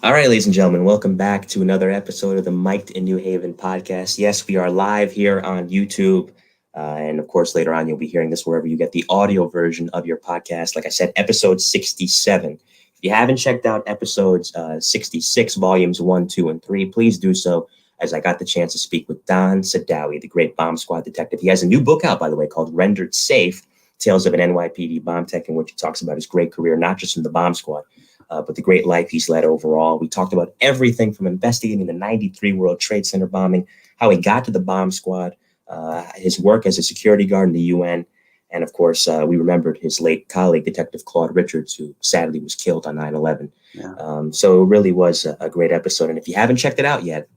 All right, ladies and gentlemen, welcome back to another episode of the Mic'd in New Haven podcast. Yes, we are live here on YouTube. And of course, later on, you'll be hearing this wherever you get the audio version of your podcast. Like I said, episode 67. If you haven't checked out episodes 66, volumes 1, 2, and 3, please do so, as I got the chance to speak with Don Sadawi, the great bomb squad detective. He has a new book out, by the way, called Rendered Safe, Tales of an NYPD Bomb Tech, in which he talks about his great career, not just in the bomb squad, but the great life he's led overall. We talked about everything from investigating the 93 World Trade Center bombing, how he got to the bomb squad, his work as a security guard in the UN, and of course, we remembered his late colleague, Detective Claude Richards, who sadly was killed on 9/11. Yeah. So it really was a great episode. And if you haven't checked it out yet,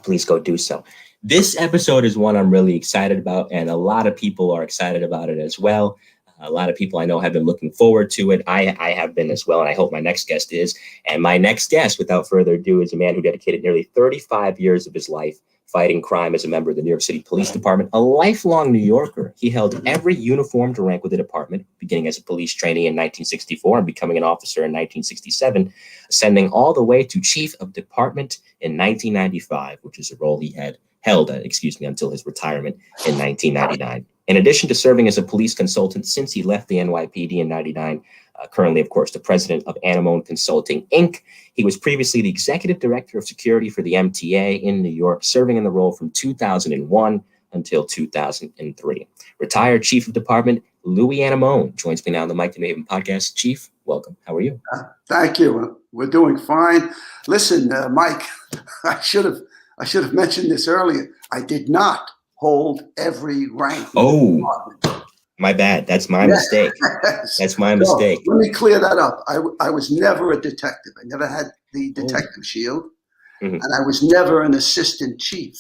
please go do so. This episode is one I'm really excited about, and a lot of people are excited about it as well. A lot of people I know have been looking forward to it. I have been as well, and I hope my next guest is. And my next guest, without further ado, is a man who dedicated nearly 35 years of his life fighting crime as a member of the New York City Police Department, a lifelong New Yorker. He held every uniformed rank with the department, beginning as a police trainee in 1964 and becoming an officer in 1967, ascending all the way to chief of department in 1995, which is a role he held until his retirement in 1999. In addition to serving as a police consultant since he left the NYPD in 99, currently, of course, the president of Anemone Consulting, Inc., he was previously the executive director of security for the MTA in New York, serving in the role from 2001 until 2003. Retired chief of department, Louis Anemone, joins me now on the Mic'd in New Haven podcast. Chief, welcome. How are you? Thank you. We're doing fine. Listen, Mike, I should have mentioned this earlier. I did not hold every rank. Oh, my bad. That's my mistake. That's my mistake. Let me clear that up. I was never a detective. I never had the detective shield. Mm-hmm. And I was never an assistant chief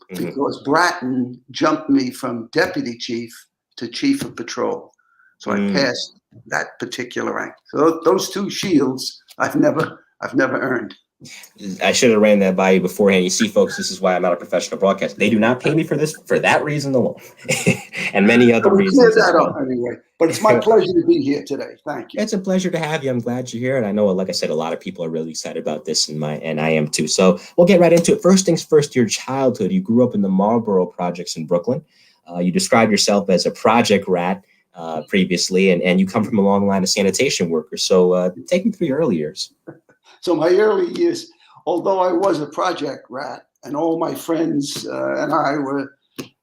because Bratton jumped me from deputy chief to chief of patrol. So I passed that particular rank. So those two shields I've never earned. I should have ran that by you beforehand. You see, folks, this is why I'm not a professional broadcaster. They do not pay me for this for that reason alone, and many other reasons. Clear that up anyway. But it's my pleasure to be here today. Thank you. It's a pleasure to have you. I'm glad you're here, and I know, like I said, a lot of people are really excited about this, and I am too. So we'll get right into it. First things first. Your childhood. You grew up in the Marlboro projects in Brooklyn. You described yourself as a project rat previously, and you come from a long line of sanitation workers. So take me through your early years. So my early years, although I was a project rat and all my friends and I were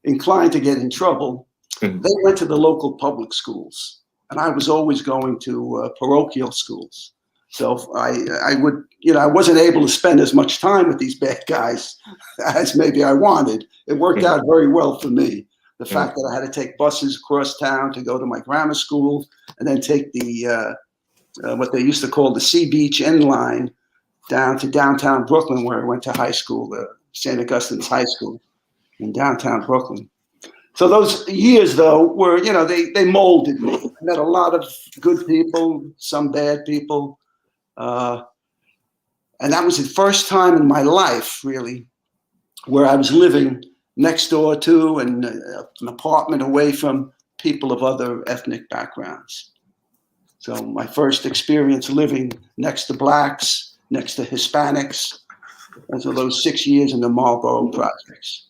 inclined to get in trouble, they went to the local public schools. And I was always going to parochial schools. So I would, I wasn't able to spend as much time with these bad guys as maybe I wanted. It worked out very well for me. The fact that I had to take buses across town to go to my grammar school and then take the what they used to call the Sea Beach End Line down to downtown Brooklyn, where I went to high school, St. Augustine's High School in downtown Brooklyn. So those years, though, were, they molded me. I met a lot of good people, some bad people. And that was the first time in my life, really, where I was living next door to and an apartment away from people of other ethnic backgrounds. So my first experience living next to blacks, next to Hispanics, those are those 6 years in the Marlboro projects.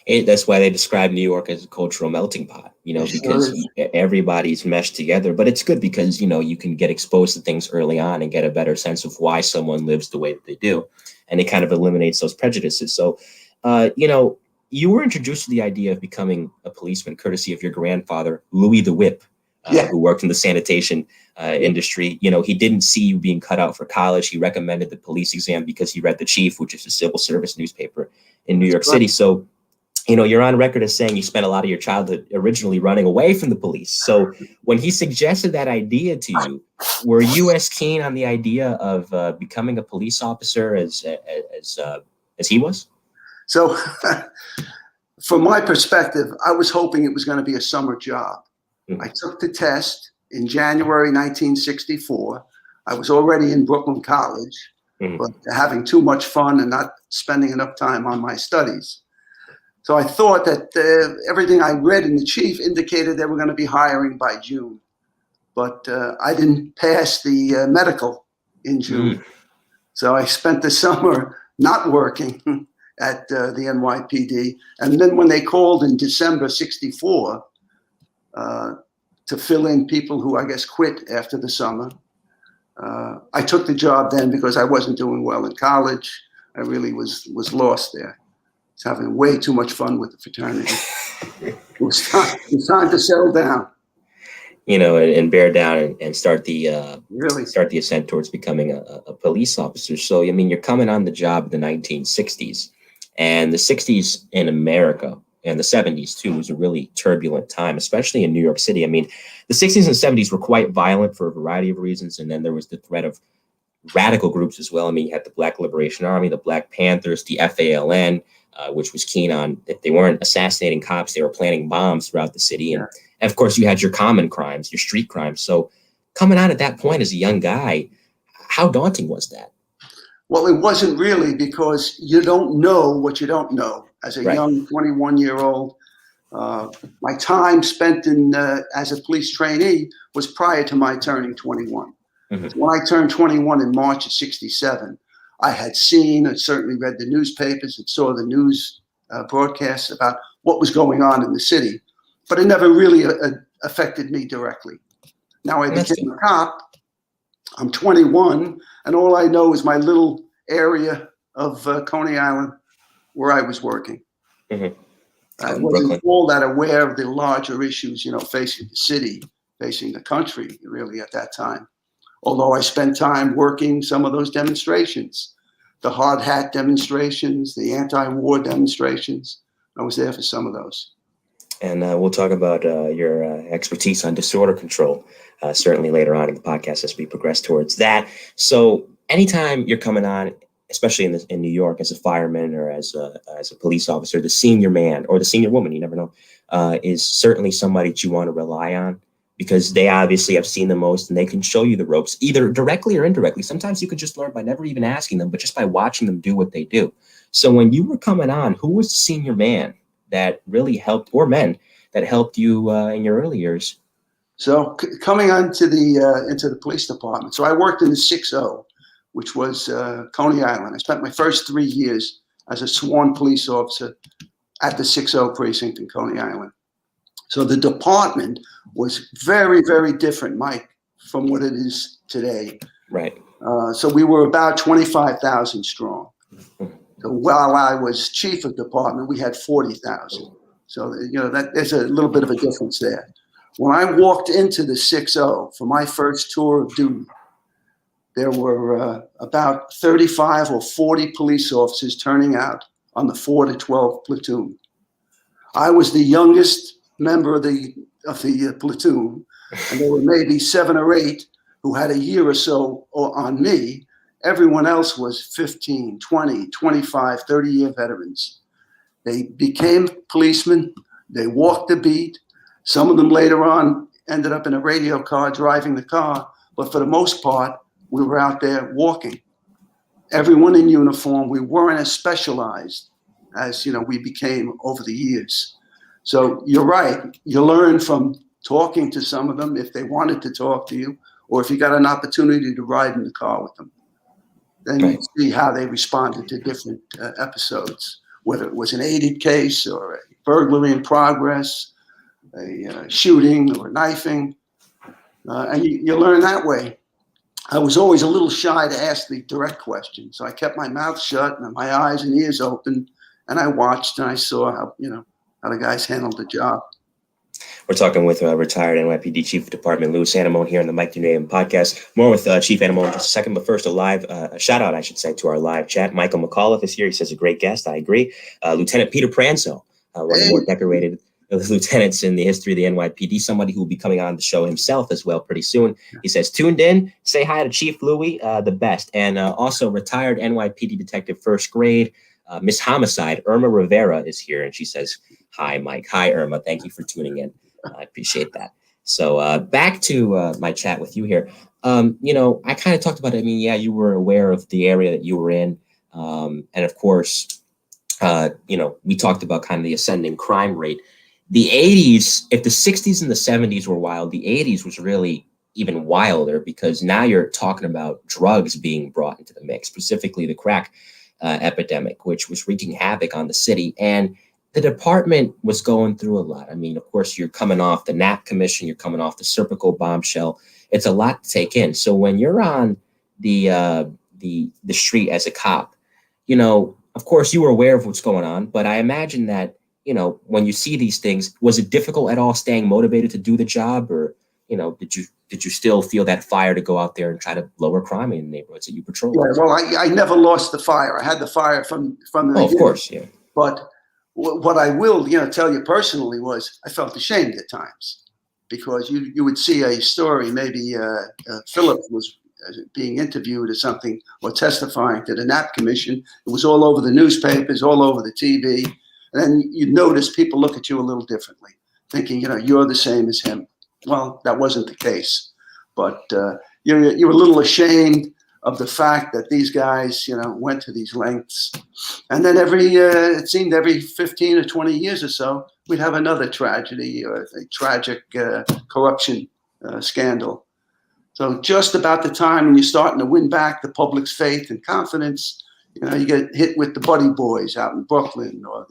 That's why they describe New York as a cultural melting pot, because everybody's meshed together. But it's good because, you can get exposed to things early on and get a better sense of why someone lives the way that they do. And it kind of eliminates those prejudices. So, you were introduced to the idea of becoming a policeman courtesy of your grandfather, Louis the Whip. Who worked in the sanitation industry. He didn't see you being cut out for college. He recommended the police exam because he read The Chief, which is a civil service newspaper in New York City. So, you're on record as saying you spent a lot of your childhood originally running away from the police. So when he suggested that idea to you, were you as keen on the idea of becoming a police officer as he was? So from my perspective, I was hoping it was going to be a summer job. I took the test in January 1964. I was already in Brooklyn College, but having too much fun and not spending enough time on my studies. So I thought that everything I read in The Chief indicated they were going to be hiring by June. But I didn't pass the medical in June. So I spent the summer not working at the NYPD. And then when they called in December '64 to fill in people who I guess quit after the summer, I took the job then because I wasn't doing well in college. I really was lost there. I was having way too much fun with the fraternity. It was time to settle down. You know, and bear down and start the Really start the ascent towards becoming a police officer. So, I mean, you're coming on the job in the 1960s, and the 60s in America and the 70s too was a really turbulent time, especially in New York City. I mean, the 60s and 70s were quite violent for a variety of reasons, and then there was the threat of radical groups as well. I mean, you had the Black Liberation Army, the Black Panthers, the FALN, which was keen on, if they weren't assassinating cops, they were planting bombs throughout the city. And of course, you had your common crimes, your street crimes. So coming out at that point as a young guy, how daunting was that? Well, it wasn't really, because you don't know what you don't know. As a young 21-year-old, my time spent as a police trainee was prior to my turning 21. Mm-hmm. When I turned 21 in March of '67, I had seen and certainly read the newspapers and saw the news broadcasts about what was going on in the city, but it never really affected me directly. Now I became a cop. I'm 21, and all I know is my little area of Coney Island where I was working. Mm-hmm. I wasn't all that aware of the larger issues, facing the city, facing the country, really, at that time. Although I spent time working some of those demonstrations, the hard hat demonstrations, the anti-war demonstrations. I was there for some of those. And we'll talk about your expertise on disorder control, certainly later on in the podcast as we progress towards that. So anytime you're coming on, especially in New York as a fireman or as a police officer, the senior man or the senior woman, you never know, is certainly somebody that you want to rely on, because they obviously have seen the most and they can show you the ropes, either directly or indirectly. Sometimes you could just learn by never even asking them, but just by watching them do what they do. So when you were coming on, who was the senior man that really helped, or men that helped you in your early years? So coming on to into the police department. So I worked in the 6-0, which was Coney Island. I spent my first 3 years as a sworn police officer at the 6-0 precinct in Coney Island. So the department was very, very different, Mike, from what it is today. Right. So we were about 25,000 strong. So while I was chief of department, we had 40,000. So, that there's a little bit of a difference there. When I walked into the 6-0 for my first tour of duty, there were about 35 or 40 police officers turning out on the 4 to 12 platoon. I was the youngest member of the platoon, and there were maybe 7 or 8 who had a year or so on me. Everyone else was 15, 20, 25, 30-year veterans. They became policemen. They walked the beat. Some of them later on ended up in a radio car driving the car, but for the most part, we were out there walking. Everyone in uniform. We weren't as specialized as we became over the years. So you're right. You learn from talking to some of them if they wanted to talk to you, or if you got an opportunity to ride in the car with them. Then you see how they responded to different episodes, whether it was an aided case or a burglary in progress, a shooting or knifing. And you learn that way. I was always a little shy to ask the direct questions, so I kept my mouth shut and my eyes and ears open, and I watched and I saw how the guys handled the job. We're talking with retired NYPD Chief of Department Louis Anemone here on the Mike Dunam podcast. More with Chief Anemone in just a second, but first a shout out, I should say, to our live chat. Michael McAuliffe is here. He says a great guest. I agree. Lieutenant Peter Pranzo, one of the more decorated lieutenants in the history of the NYPD, somebody who will be coming on the show himself as well pretty soon. He says, tuned in, say hi to Chief Louis, the best. And also retired NYPD detective first grade, Miss Homicide, Irma Rivera is here. And she says, hi, Mike. Hi, Irma. Thank you for tuning in. I appreciate that. So back to my chat with you here. I kind of talked about it. I mean, yeah, you were aware of the area that you were in. And of course, we talked about kind of the ascending crime rate. The 80s, if the 60s and the 70s were wild, the 80s was really even wilder, because now you're talking about drugs being brought into the mix, specifically the crack epidemic, which was wreaking havoc on the city. And the department was going through a lot. I mean, of course, you're coming off the Knapp Commission, you're coming off the Serpico bombshell. It's a lot to take in. So when you're on the street as a cop, you know, of course, you were aware of what's going on, but I imagine that, you know, when you see these things, was it difficult at all staying motivated to do the job, or, you know, did you still feel that fire to go out there and try to lower crime in the neighborhoods that you patrol? Yeah, well, I never lost the fire. I had the fire from the beginning. Of course, yeah. But what I will, tell you personally was I felt ashamed at times, because you would see a story, maybe Philip was being interviewed or something, or testifying to the Knapp Commission. It was all over the newspapers, all over the TV. And then you'd notice people look at you a little differently, thinking, you're the same as him. Well, that wasn't the case. But you're a little ashamed of the fact that these guys, went to these lengths. And then it seemed every 15 or 20 years or so, we'd have another tragedy or a tragic corruption scandal. So just about the time when you're starting to win back the public's faith and confidence, you get hit with the Buddy Boys out in Brooklyn, or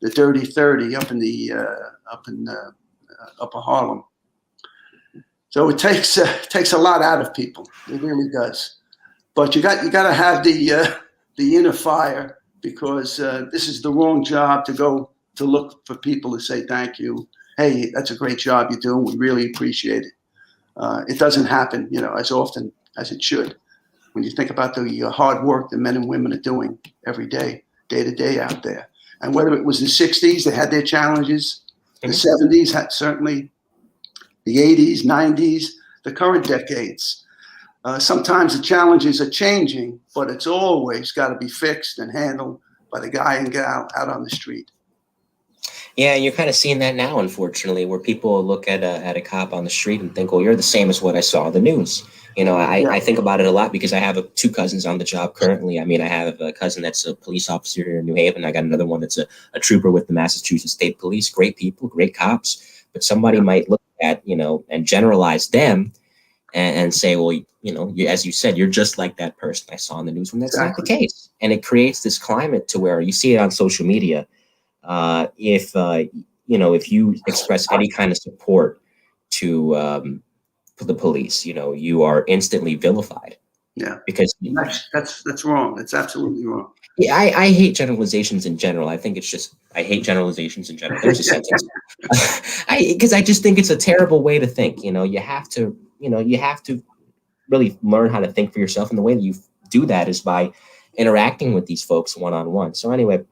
the Dirty 30 up in Upper Harlem. So it takes a lot out of people. It really does. But you got to have the inner fire, because this is the wrong job to go to look for people to say thank you. Hey, that's a great job you're doing. We really appreciate it. It doesn't happen, as often as it should. When you think about the hard work the men and women are doing every day, day to day out there. And whether it was the 60s, they had their challenges. The 70s had certainly, the 80s, 90s, the current decades. Sometimes the challenges are changing, but it's always got to be fixed and handled by the guy and gal out on the street. Yeah, you're kind of seeing that now, unfortunately, where people look at a cop on the street and think, well, you're the same as what I saw on the news. I think about it a lot, because I have two cousins on the job currently. I mean, I have a cousin that's a police officer here in New Haven. I got another one that's a trooper with the Massachusetts State Police. Great people, great cops. But somebody might look at, and generalize them and say, well, as you said, you're just like that person I saw on the news, when that's not the case. And it creates this climate to where you see it on social media. If you express any kind of support to the police, you are instantly vilified. Yeah, because that's wrong. It's absolutely wrong. Yeah, I hate generalizations in general. I think I hate generalizations in general. There's a sentence. Because I just think it's a terrible way to think. You have to really learn how to think for yourself, and the way that you do that is by interacting with these folks one-on-one. So anyway,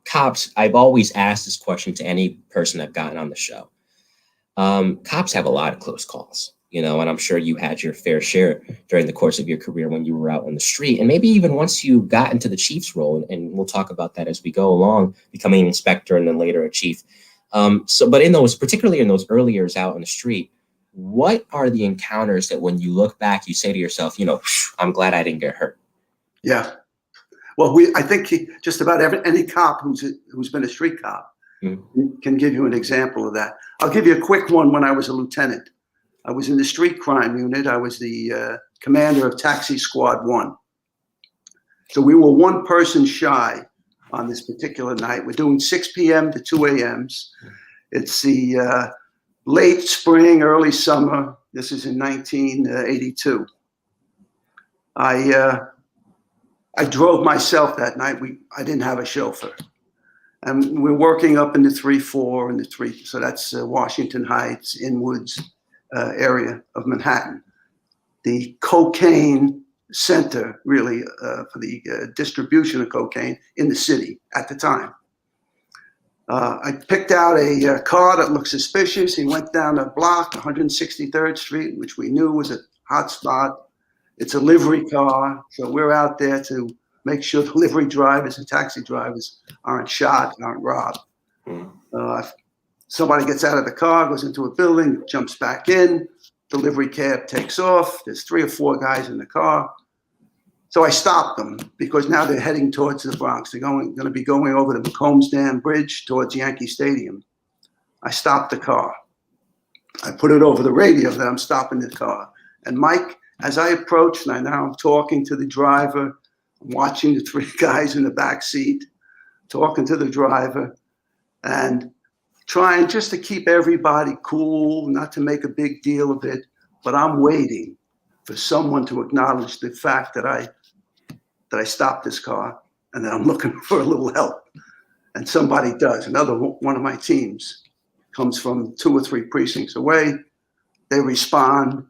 cops, I've always asked this question to any person I've gotten on the show. Cops have a lot of close calls, and I'm sure you had your fair share during the course of your career when you were out on the street, and maybe even once you got into the chief's role, and we'll talk about that as we go along, becoming an inspector and then later a chief. But particularly in those early years out on the street, what are the encounters that when you look back, you say to yourself, I'm glad I didn't get hurt? Yeah. Well, I think just about any cop who's been a street cop can give you an example of that. I'll give you a quick one. When I was a lieutenant, I was in the street crime unit. I was the commander of Taxi Squad 1. So we were one person shy on this particular night. We're doing 6 p.m. to 2 a.m.s. It's the late spring, early summer. This is in 1982. I drove myself that night. I didn't have a chauffeur. And we're working up in the 3-4 and the 3. So that's Washington Heights, Inwoods area of Manhattan. The cocaine center, really, for the distribution of cocaine in the city at the time. I picked out a car that looked suspicious. He went down a block, 163rd Street, which we knew was a hot spot. It's a livery car, so we're out there to make sure the livery drivers and taxi drivers aren't shot, aren't robbed. Somebody gets out of the car, goes into a building, jumps back in, the livery cab takes off. There's 3 or 4 guys in the car. So I stopped them, because now they're heading towards the Bronx. They're going to be going over the McCombs Dam Bridge towards Yankee Stadium. I stopped the car. I put it over the radio that I'm stopping the car. And Mike, as I approached, and now I'm talking to the driver, I'm watching the three guys in the back seat, talking to the driver, and trying just to keep everybody cool, not to make a big deal of it. But I'm waiting for someone to acknowledge the fact that I stopped this car and that I'm looking for a little help. And somebody does. Another one of my teams comes from 2 or 3 precincts away. They respond.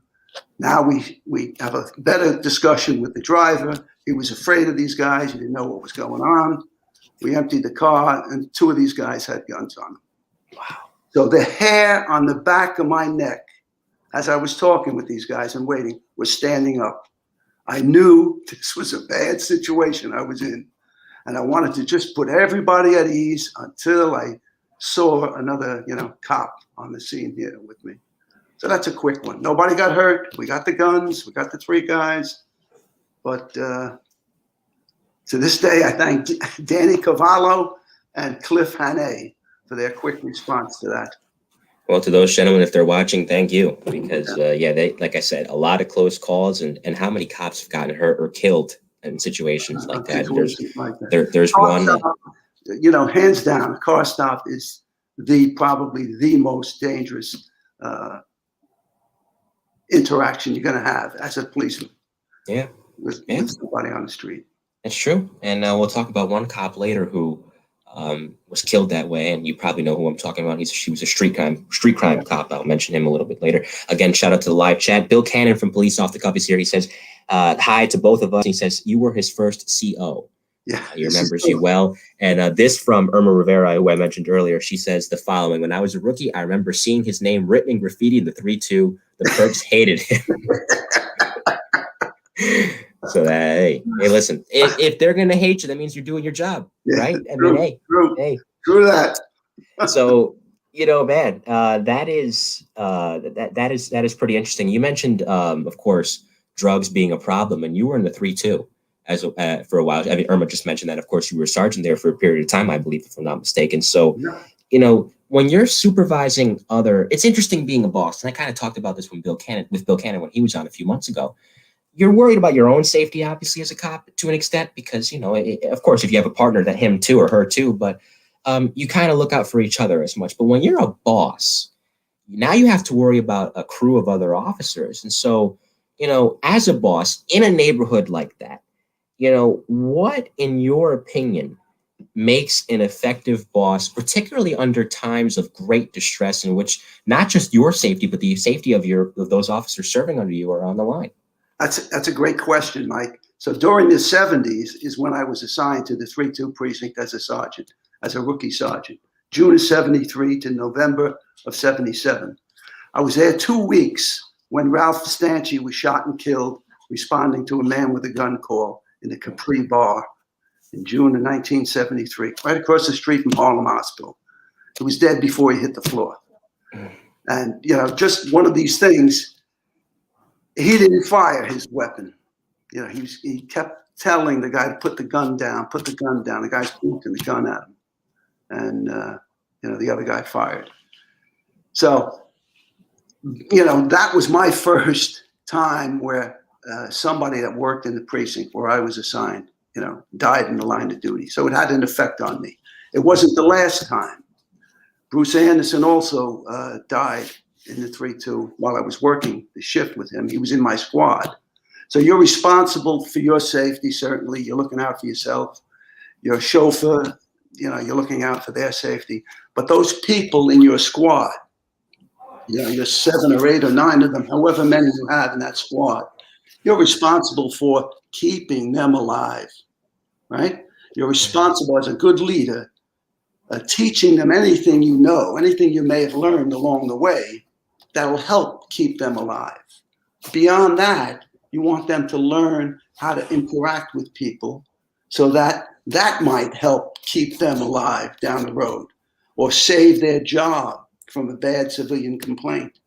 Now we have a better discussion with the driver. He was afraid of these guys. He didn't know what was going on. We emptied the car, and 2 of these guys had guns on them. Wow. So the hair on the back of my neck, as I was talking with these guys and waiting, was standing up. I knew this was a bad situation I was in, and I wanted to just put everybody at ease until I saw another, cop on the scene here with me. So that's a quick one. Nobody got hurt. We got the guns. We got the 3 guys. But to this day, I thank Danny Cavallo and Cliff Hannay for their quick response to that. Well, to those gentlemen, if they're watching, thank you. Because, they, like I said, a lot of close calls, and how many cops have gotten hurt or killed in situations like that. There's one. Hands down, a car stop is probably the most dangerous interaction you're going to have as a policeman. Yeah. With somebody on the street. That's true. And we'll talk about one cop later who was killed that way, and you probably know who I'm talking about. She was a street crime cop. I'll mention him a little bit later. Again, shout out to the live chat. Bill Cannon from Police Off the Cuff is here. He says, hi to both of us. He says, you were his first CO. Yeah, he remembers you well. And this from Irma Rivera, who I mentioned earlier. She says the following: when I was a rookie, I remember seeing his name written in graffiti in the 3-2. The perks hated him. So hey, listen, if they're going to hate you, that means you're doing your job, right? I mean, true that. So, man, that is pretty interesting. You mentioned, of course, drugs being a problem, and you were in the 3-2 for a while. I mean, Irma just mentioned that. Of course, you were a sergeant there for a period of time, I believe, if I'm not mistaken. So, when you're supervising it's interesting being a boss. And I kind of talked about this with Bill Cannon when he was on a few months ago. You're worried about your own safety, obviously, as a cop to an extent, because, of course, if you have a partner, that him too or her too, but you kind of look out for each other as much. But when you're a boss, now you have to worry about a crew of other officers. And so, as a boss in a neighborhood like that, what, in your opinion, makes an effective boss, particularly under times of great distress in which not just your safety, but the safety of those officers serving under you are on the line? That's a great question, Mike. So during the 70s is when I was assigned to the 3-2 precinct as a sergeant, as a rookie sergeant, June of 73 to November of 77. I was there 2 weeks when Ralph Stanchi was shot and killed, responding to a man with a gun call in the Capri Bar in June of 1973, right across the street from Harlem Hospital. He was dead before he hit the floor. And, just one of these things. He didn't fire his weapon. He kept telling the guy to put the gun down. The guy's pointing the gun at him. And, the other guy fired. So, that was my first time where somebody that worked in the precinct where I was assigned, died in the line of duty. So it had an effect on me. It wasn't the last time. Bruce Anderson also died in the 3-2 while I was working the shift with him. He was in my squad. So you're responsible for your safety, certainly. You're looking out for yourself. Your chauffeur, you're looking out for their safety. But those people in your squad, you're 7 or 8 or 9 of them, however many you have in that squad, you're responsible for keeping them alive, right? You're responsible as a good leader, teaching them anything anything you may have learned along the way, that'll help keep them alive. Beyond that, you want them to learn how to interact with people so that might help keep them alive down the road or save their job from a bad civilian complaint.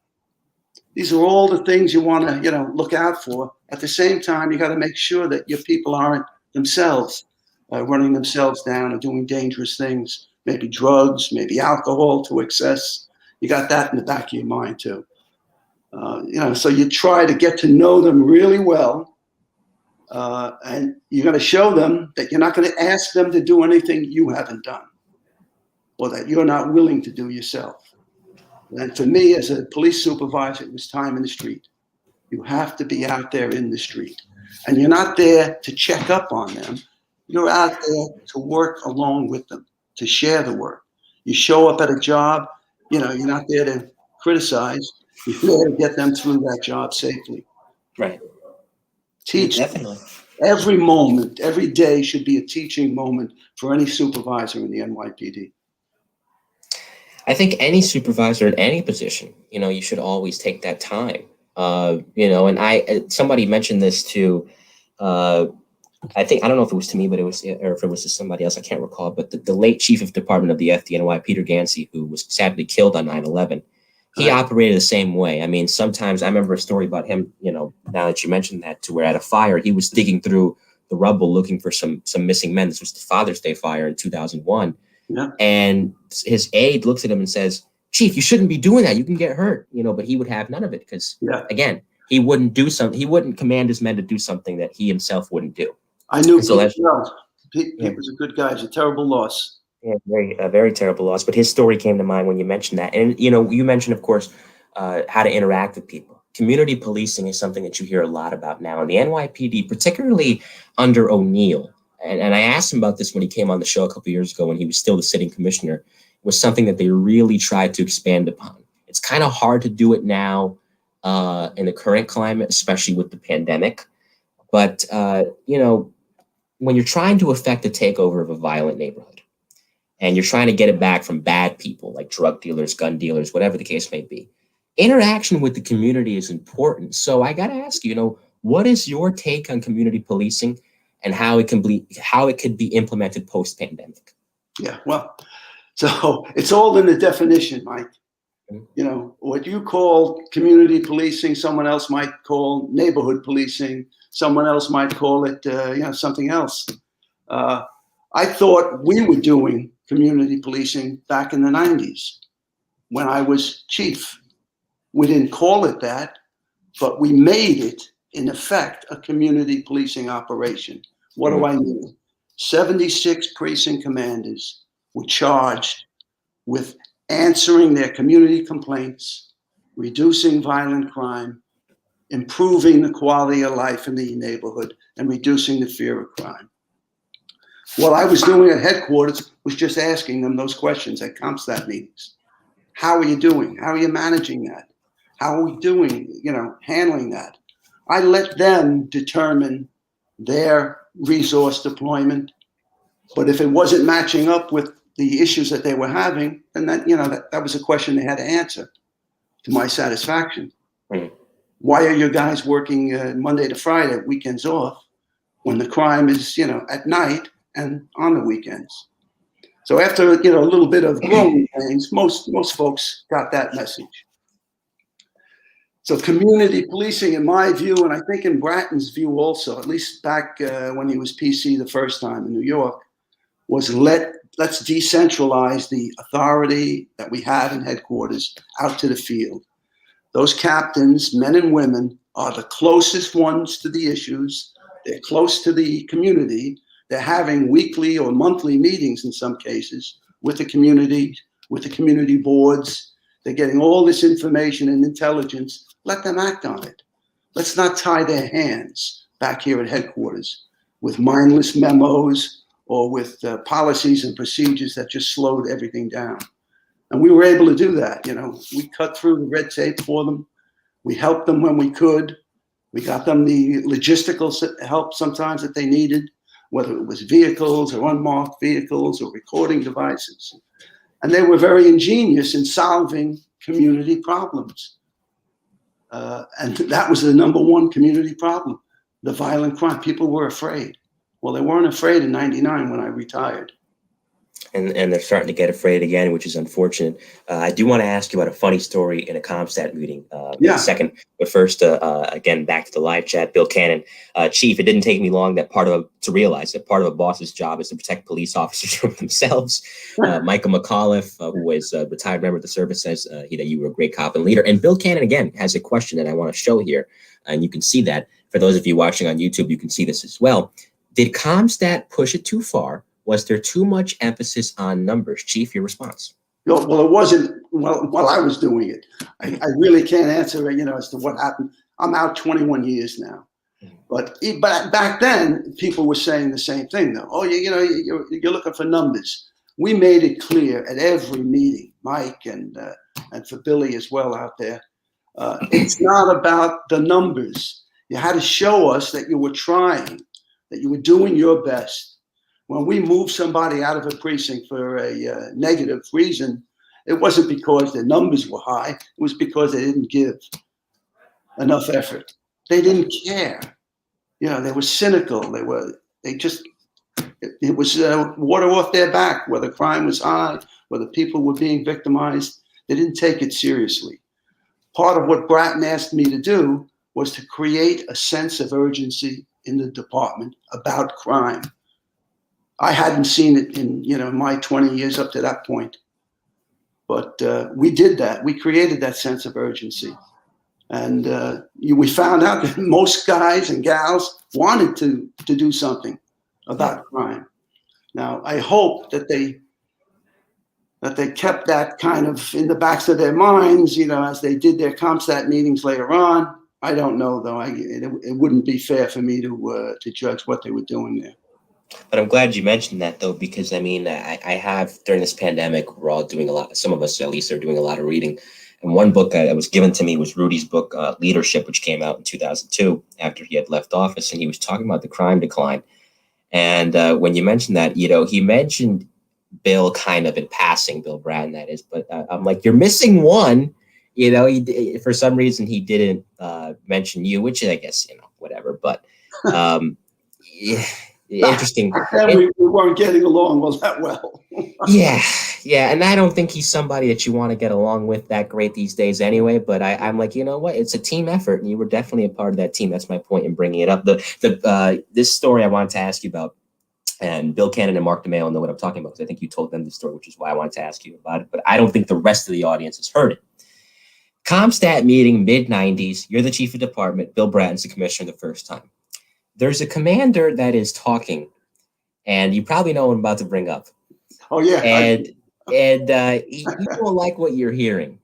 These are all the things you want to, look out for. At the same time, you got to make sure that your people aren't themselves running themselves down or doing dangerous things, maybe drugs, maybe alcohol to excess. You got that in the back of your mind too. So you try to get to know them really well, and you're going to show them that you're not going to ask them to do anything you haven't done or that you're not willing to do yourself. And for me, as a police supervisor, it was time in the street. You have to be out there in the street. And you're not there to check up on them. You're out there to work along with them, to share the work. You show up at a job, you're not there to criticize. You're there to get them through that job safely. Right. Teach. Definitely. Every moment, every day should be a teaching moment for any supervisor in the NYPD. I think any supervisor in any position, you should always take that time. And somebody mentioned this too. I don't know if it was to me, but or if it was to somebody else, I can't recall. But the late chief of department of the FDNY, Peter Gansey, who was sadly killed on 9/11, he operated the same way. I mean, sometimes I remember a story about him, now that you mentioned that, to where at a fire, he was digging through the rubble looking for some missing men. This was the Father's Day fire in 2001. Yeah. And his aide looks at him and says, "Chief, you shouldn't be doing that. You can get hurt." But he would have none of it because, again, he wouldn't do something. He wouldn't command his men to do something that he himself wouldn't do. I knew Pete was a good guy. It's a terrible loss. Yeah, very terrible loss. But his story came to mind when you mentioned that. And, you mentioned, of course, how to interact with people. Community policing is something that you hear a lot about now. And the NYPD, particularly under O'Neill, and I asked him about this when he came on the show a couple of years ago when he was still the sitting commissioner, was something that they really tried to expand upon. It's kind of hard to do it now in the current climate, especially with the pandemic. But, when you're trying to effect a takeover of a violent neighborhood and you're trying to get it back from bad people like drug dealers, gun dealers, whatever the case may be, interaction with the community is important. So I got to ask you, what is your take on community policing and how it could be implemented post-pandemic? Yeah, well, so it's all in the definition, Mike. What you call community policing, someone else might call neighborhood policing. Someone else might call it, something else. I thought we were doing community policing back in the 90s when I was chief. We didn't call it that, but we made it, in effect, a community policing operation. What do I mean? 76 precinct commanders were charged with answering their community complaints, reducing violent crime, improving the quality of life in the neighborhood, and reducing the fear of crime. What I was doing at headquarters was just asking them those questions at CompStat meetings. How are you doing? How are you managing that? How are we doing, handling that? I let them determine their resource deployment, but if it wasn't matching up with the issues that they were having, then that was a question they had to answer to my satisfaction. Why are your guys working Monday to Friday, weekends off, when the crime is, at night and on the weekends? So after, a little bit of growing pains, most folks got that message. So community policing, in my view, and I think in Bratton's view also, at least back when he was PC the first time in New York, was let's decentralize the authority that we have in headquarters out to the field. Those captains, men and women, are the closest ones to the issues. They're close to the community. They're having weekly or monthly meetings in some cases with the community boards. They're getting all this information and intelligence. Let them act on it. Let's not tie their hands back here at headquarters with mindless memos or with policies and procedures that just slowed everything down. And we were able to do that. We cut through the red tape for them. We helped them when we could. We got them the logistical help sometimes that they needed, whether it was vehicles or unmarked vehicles or recording devices. And they were very ingenious in solving community problems. And that was the number one community problem, the violent crime. People were afraid. Well, they weren't afraid in '99 when I retired. and they're starting to get afraid again, which is unfortunate. I do want to ask you about a funny story in a CompStat meeting in a second, but first, again, back to the live chat. Bill Cannon, Chief, it didn't take me long to realize that part of a boss's job is to protect police officers from themselves. Michael McAuliffe, who is a retired member of the service, says that you were a great cop and leader. And Bill Cannon, again, has a question that I want to show here, and you can see that. For those of you watching on YouTube, you can see this as well. Did CompStat push it too far? Was there too much emphasis on numbers? Chief, your response. Well, it wasn't while I was doing it. I really can't answer, as to what happened. I'm out 21 years now. But back then, people were saying the same thing, though. Oh, you're looking for numbers. We made it clear at every meeting, Mike and for Billy as well out there. It's not about the numbers. You had to show us that you were trying, that you were doing your best. When we moved somebody out of a precinct for a negative reason, it wasn't because their numbers were high. It was because they didn't give enough effort. They didn't care. They were cynical. It was water off their back, whether crime was high, whether people were being victimized. They didn't take it seriously. Part of what Bratton asked me to do was to create a sense of urgency in the department about crime. I hadn't seen it in my 20 years up to that point, but we did that. We created that sense of urgency, and we found out that most guys and gals wanted to do something about crime. Now, I hope that they kept that kind of in the backs of their minds, as they did their CompStat meetings later on. I don't know, though. It wouldn't be fair for me to judge what they were doing there. But I'm glad you mentioned that, though, because I have, during this pandemic, we're all doing a lot. Some of us, at least, are doing a lot of reading. And one book that was given to me was Rudy's book, Leadership, which came out in 2002 after he had left office. And he was talking about the crime decline. And when you mentioned that, he mentioned Bill kind of in passing, Bill Bratton, that is. But I'm like, you're missing one. For some reason, he didn't mention you, which I guess, whatever. But yeah. Interesting. We weren't getting along that well. Yeah. And I don't think he's somebody that you want to get along with that great these days anyway. But I'm like, you know what? It's a team effort. And you were definitely a part of that team. That's my point in bringing it up. This story I wanted to ask you about, and Bill Cannon and Mark DeMeo know what I'm talking about, because I think you told them the story, which is why I wanted to ask you about it. But I don't think the rest of the audience has heard it. CompStat meeting, mid-90s. You're the chief of department. Bill Bratton's the commissioner the first time. There's a commander that is talking, and you probably know what I'm about to bring up. Oh, yeah. And you don't like what you're hearing.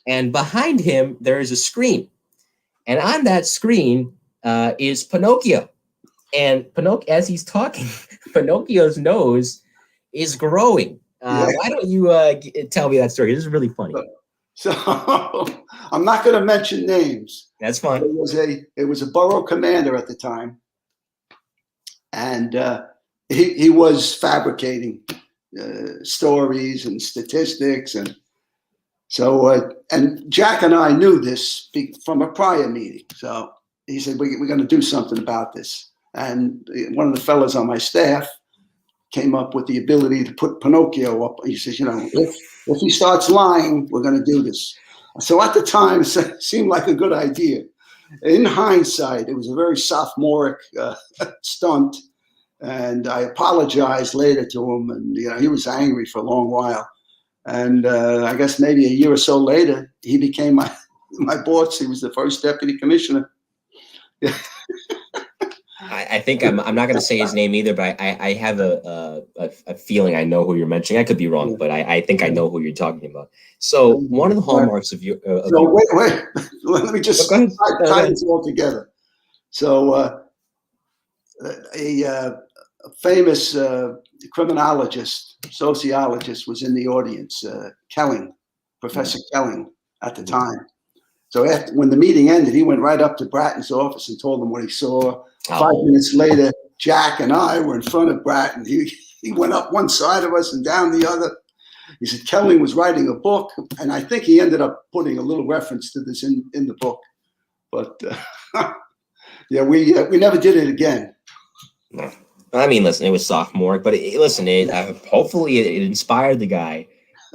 And behind him, there is a screen. And on that screen is Pinocchio. And Pinocchio, as he's talking, Pinocchio's nose is growing. Why don't you tell me that story? This is really funny. So I'm not going to mention names. That's fine. It was a borough commander at the time. And he was fabricating stories and statistics. And so, and Jack and I knew this from a prior meeting. So he said, we're going to do something about this. And one of the fellows on my staff came up with the ability to put Pinocchio up. He says, if he starts lying, we're going to do this. So at the time, it seemed like a good idea. In hindsight, it was a very sophomoric stunt, and I apologized later to him, and he was angry for a long while. And I guess maybe a year or so later, he became my boss. He was the first deputy commissioner. I think I'm not going to say his name either, but I have a feeling I know who you're mentioning. I could be wrong, but I think I know who you're talking about. So one of the hallmarks of your wait, let me just tie this all together. So a famous criminologist, sociologist was in the audience, Kelling, Professor Kelling at the time. So when the meeting ended, he went right up to Bratton's office and told him what he saw. 5 minutes later, Jack and I were in front of Bratton. He went up one side of us and down the other. He said Kelling was writing a book, and I think he ended up putting a little reference to this in the book. But yeah, we never did it again. No. I mean, listen, it was sophomore, but hopefully it inspired the guy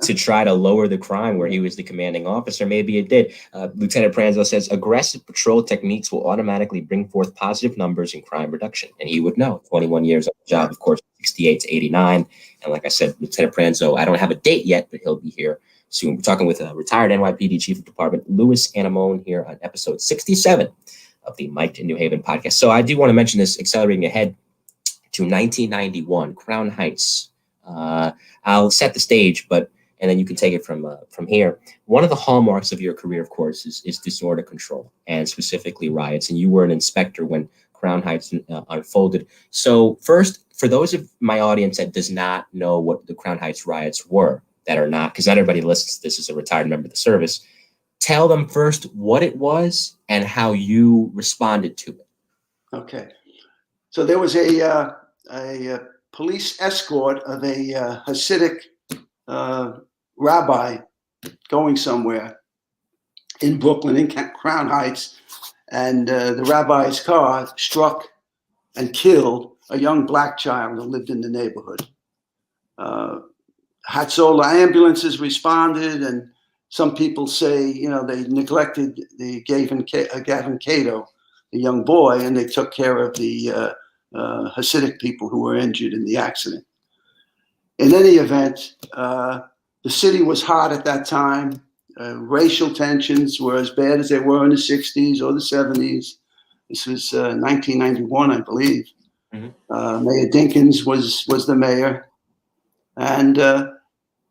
to try to lower the crime where he was the commanding officer. Maybe it did. Lieutenant Pranzo says aggressive patrol techniques will automatically bring forth positive numbers in crime reduction. And he would know. 21 years on the job, of course, 68 to 89. And like I said, Lieutenant Pranzo, I don't have a date yet, but he'll be here soon. We're talking with retired NYPD Chief of Department Louis Anemone here on episode 67 of the Mike in New Haven podcast. So I do want to mention this, accelerating ahead to 1991, Crown Heights. I'll set the stage, and then you can take it from here. One of the hallmarks of your career, of course, is disorder control, and specifically riots. And you were an inspector when Crown Heights unfolded. So first, for those of my audience that does not know what the Crown Heights riots were, that are not, because not everybody listens to this as a retired member of the service, tell them first what it was and how you responded to it. Okay. So there was a police escort of a Hasidic rabbi going somewhere in Brooklyn, in Crown Heights, and the rabbi's car struck and killed a young black child who lived in the neighborhood. Hatzola ambulances responded, and some people say, they neglected the Gavin Cato, the young boy, and they took care of the Hasidic people who were injured in the accident. In any event, the city was hot at that time. Racial tensions were as bad as they were in the 60s or the 70s. This was 1991, I believe. Mm-hmm. Mayor Dinkins was the mayor. And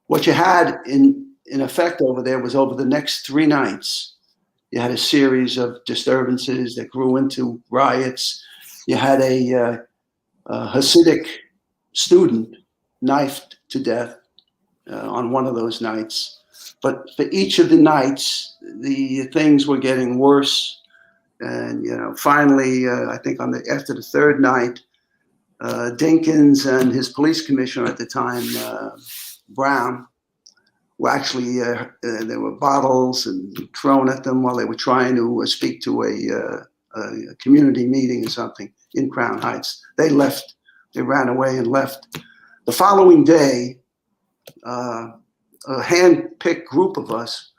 what you had in effect over there was, over the next 3 nights, you had a series of disturbances that grew into riots. You had a Hasidic student knifed to death on one of those nights. But for each of the nights, the things were getting worse. And, finally, I think after the 3rd night, Dinkins and his police commissioner at the time, Brown, were actually, there were bottles and thrown at them while they were trying to speak to a community meeting or something in Crown Heights. They left. They ran away and left. The following day, a hand-picked group of us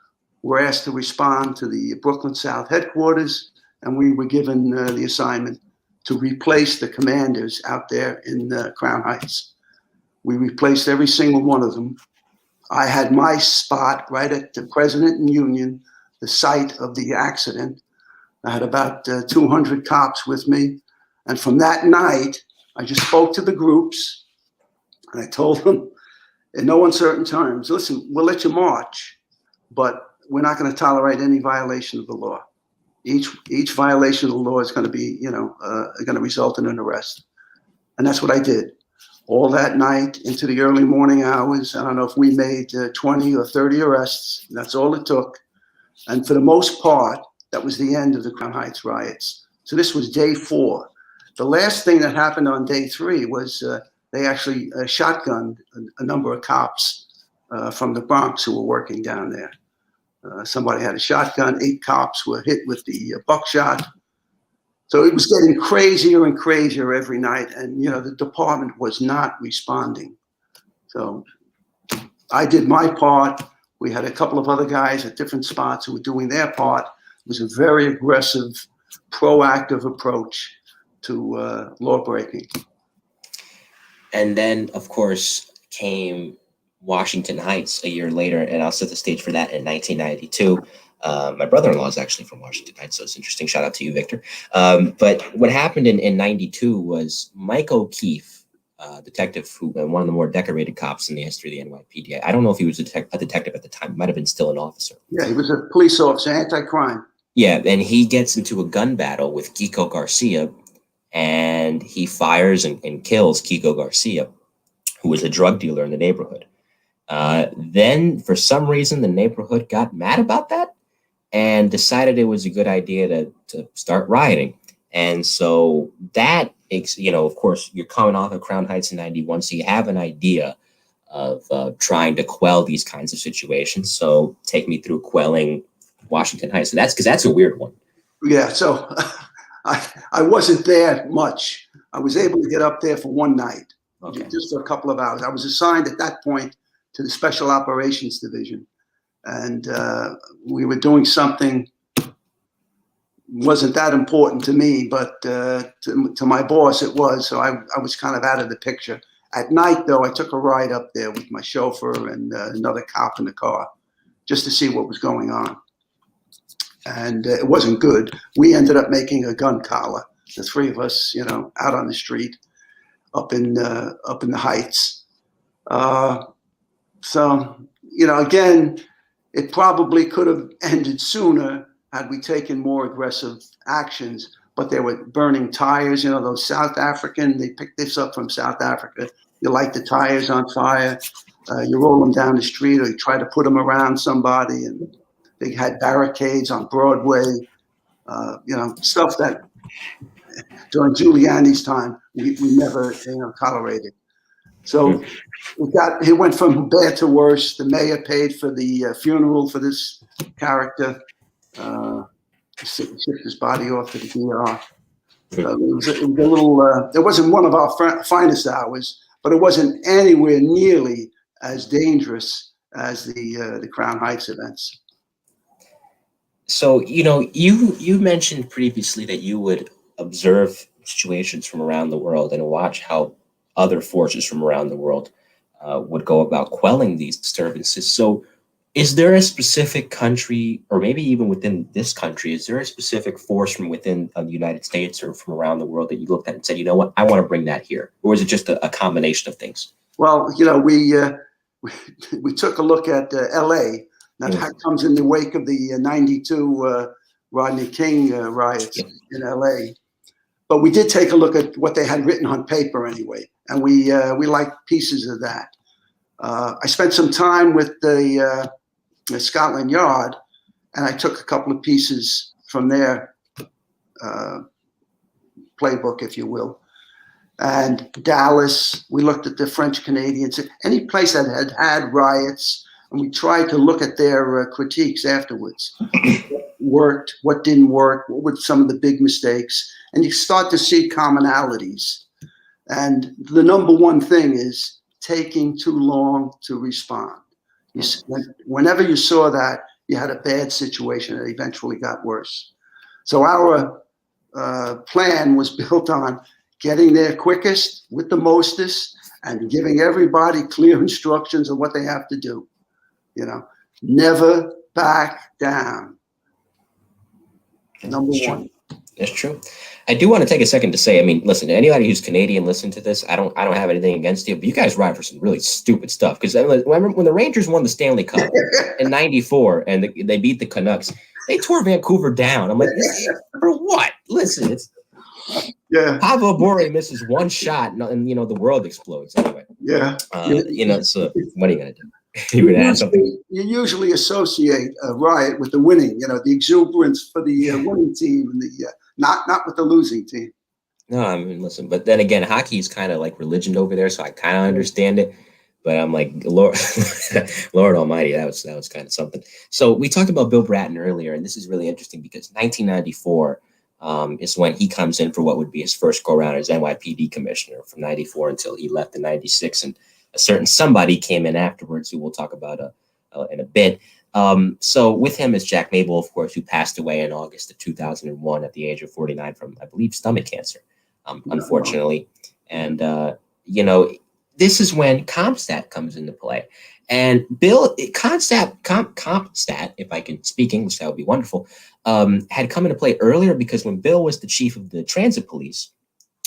were asked to respond to the Brooklyn South headquarters, and we were given the assignment to replace the commanders out there in Crown Heights. We replaced every single one of them. I had my spot right at the President and Union, the site of the accident. I had about 200 cops with me. And from that night, I just spoke to the groups, and I told them in no uncertain terms, listen, we'll let you march, but we're not going to tolerate any violation of the law. Each violation of the law is going to be, going to result in an arrest. And that's what I did. All that night into the early morning hours. I don't know if we made 20 or 30 arrests. That's all it took. And for the most part, that was the end of the Crown Heights riots. So this was day 4. The last thing that happened on day 3 was they actually shotgunned a number of cops from the Bronx who were working down there. Somebody had a shotgun. 8 cops were hit with the buckshot. So it was getting crazier and crazier every night. And, the department was not responding. So I did my part. We had a couple of other guys at different spots who were doing their part. It was a very aggressive, proactive approach to law breaking. And then, of course, came Washington Heights a year later, and I'll set the stage for that in 1992. My brother-in-law is actually from Washington Heights, so it's interesting. Shout out to you, Victor. But what happened in 92 was Mike O'Keefe, detective, who one of the more decorated cops in the history of the NYPD. I don't know if he was a detective at the time. He might have been still an officer. Yeah, he was a police officer, anti-crime. Yeah, and he gets into a gun battle with Kiko Garcia, and he fires and kills Kiko Garcia, who was a drug dealer in the neighborhood. Then, for some reason, the neighborhood got mad about that and decided it was a good idea to start rioting. And so that, of course, you're coming off of Crown Heights in 91, so you have an idea of trying to quell these kinds of situations. So take me through quelling Washington Heights. And that's because that's a weird one. Yeah, so I wasn't there much, I was able to get up there for one night, Okay. just for a couple of hours. I was assigned at that point to the Special Operations Division, and we were doing something wasn't that important to me, but to my boss it was. So I was kind of out of the picture. At night, though, I took a ride up there with my chauffeur and another cop in the car just to see what was going on. And it wasn't good. We ended up making a gun collar, the three of us, out on the street, up in the heights. So, again, it probably could have ended sooner had we taken more aggressive actions. But they were burning tires, those South African, they picked this up from South Africa. You light the tires on fire, you roll them down the street, or you try to put them around somebody. And they had barricades on Broadway, stuff that during Giuliani's time we never tolerated. So it went from bad to worse. The mayor paid for the funeral for this character. Shipped his body off to the DR. It was a little. It wasn't one of our finest hours, but it wasn't anywhere nearly as dangerous as the Crown Heights events. So, you mentioned previously that you would observe situations from around the world and watch how other forces from around the world would go about quelling these disturbances. So is there a specific country, or maybe even within this country, is there a specific force from within the United States or from around the world that you looked at and said, you know what, I want to bring that here? Or is it just a combination of things? Well, we took a look at L.A. Now, that comes in the wake of the 92 Rodney King riots in L.A. But we did take a look at what they had written on paper anyway, and we liked pieces of that. I spent some time with the Scotland Yard, and I took a couple of pieces from their playbook, if you will. And Dallas, we looked at the French Canadians, any place that had riots, and we tried to look at their critiques afterwards. What worked, what didn't work, what were some of the big mistakes, and you start to see commonalities. And the number one thing is taking too long to respond. Whenever you saw that, you had a bad situation that eventually got worse. So our plan was built on getting there quickest with the mostest and giving everybody clear instructions on what they have to do. Never back down. Number one. That's true. I do want to take a second to say, listen, to anybody who's Canadian, listen to this. I don't have anything against you, but you guys ride for some really stupid stuff. Because when the Rangers won the Stanley Cup in '94 and they beat the Canucks, they tore Vancouver down. I'm like, for what? Listen, it's Pavel Bure misses one shot, and the world explodes anyway. So what are you gonna do? You usually associate a riot with the winning, the exuberance for the winning team, and the not with the losing team. No, listen, but then again, hockey is kind of like religion over there, so I kind of understand it. But I'm like, Lord, Lord Almighty, that was kind of something. So we talked about Bill Bratton earlier, and this is really interesting because 1994 is when he comes in for what would be his first go around as NYPD commissioner from '94 until he left in '96, and a certain somebody came in afterwards, who we'll talk about in a bit. So with him is Jack Mabel, of course, who passed away in August of 2001 at the age of 49 from, I believe, stomach cancer, unfortunately. And, this is when CompStat comes into play. And Bill, CompStat, if I can speak English, that would be wonderful, had come into play earlier because when Bill was the chief of the transit police,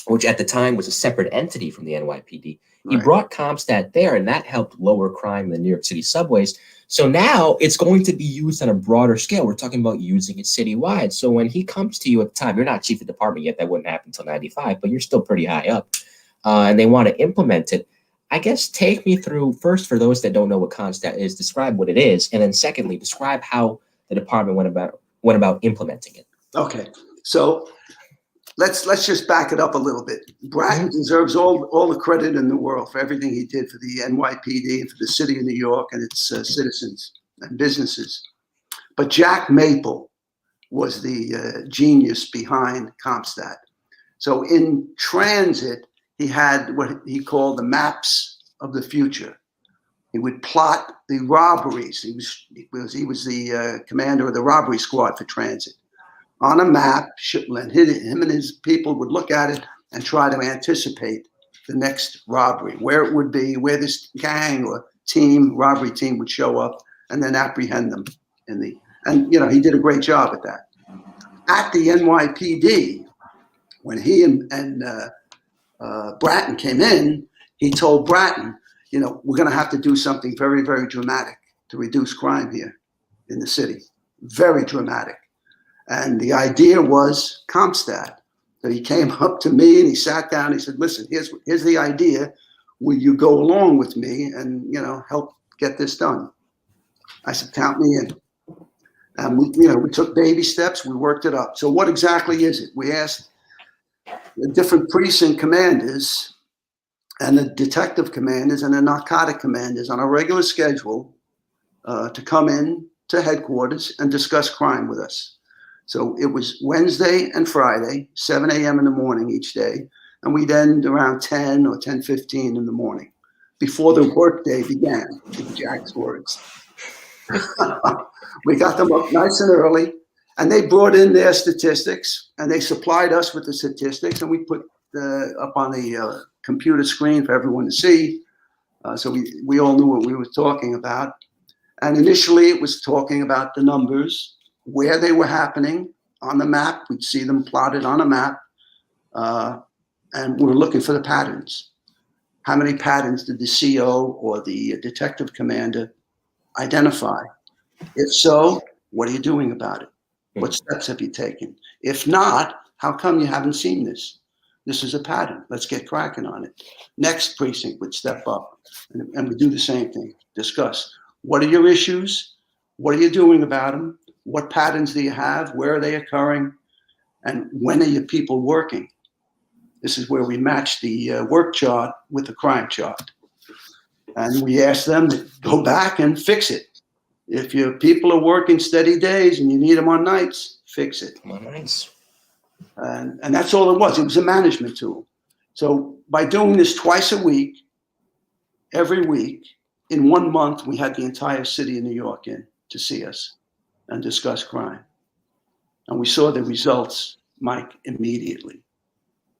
which at the time was a separate entity from the NYPD, he brought CompStat there, and that helped lower crime in the New York City subways. So now it's going to be used on a broader scale. We're talking about using it citywide. So when he comes to you at the time, you're not chief of department yet. That wouldn't happen until '95, but you're still pretty high up. And they want to implement it. I guess take me through, first, for those that don't know what CompStat is, describe what it is. And then secondly, describe how the department went about implementing it. Okay. So let's just back it up a little bit. Bratton deserves all the credit in the world for everything he did for the NYPD and for the city of New York and its citizens and businesses. But Jack Maple was the genius behind CompStat. So in transit, he had what he called the maps of the future. He would plot the robberies. He was the commander of the robbery squad for transit. On a map, and him and his people would look at it and try to anticipate the next robbery, where it would be, where this gang or robbery team would show up, and then apprehend them. And he did a great job at that. At the NYPD, when he and Bratton came in, he told Bratton, we're going to have to do something very, very dramatic to reduce crime here in the city. Very dramatic. And the idea was CompStat. So he came up to me and he sat down. And he said, "Listen, here's the idea. Will you go along with me and help get this done?" I said, "Count me in." And we took baby steps. We worked it up. So what exactly is it? We asked the different precinct commanders and the detective commanders and the narcotic commanders on a regular schedule to come in to headquarters and discuss crime with us. So it was Wednesday and Friday, 7 a.m. in the morning each day, and we'd end around 10 or 10:15 in the morning before the workday began, in Jack's words. We got them up nice and early, and they brought in their statistics, and they supplied us with the statistics, and we put up on the computer screen for everyone to see. So we all knew what we were talking about. And initially, it was talking about the numbers, where they were happening on the map. We'd see them plotted on a map, and we were looking for the patterns. How many patterns did the CO or the detective commander identify? If so, what are you doing about it? What steps have you taken? If not, how come you haven't seen this? This is a pattern. Let's get cracking on it. Next precinct would step up, and we do the same thing. Discuss. What are your issues? What are you doing about them? What patterns do you have? Where are they occurring? And when are your people working? This is where we match the work chart with the crime chart. And we ask them to go back and fix it. If your people are working steady days and you need them on nights, fix it. On nights. And that's all it was. It was a management tool. So by doing this twice a week, every week, in 1 month, we had the entire city of New York in to see us and discuss crime. And we saw the results, Mike, immediately.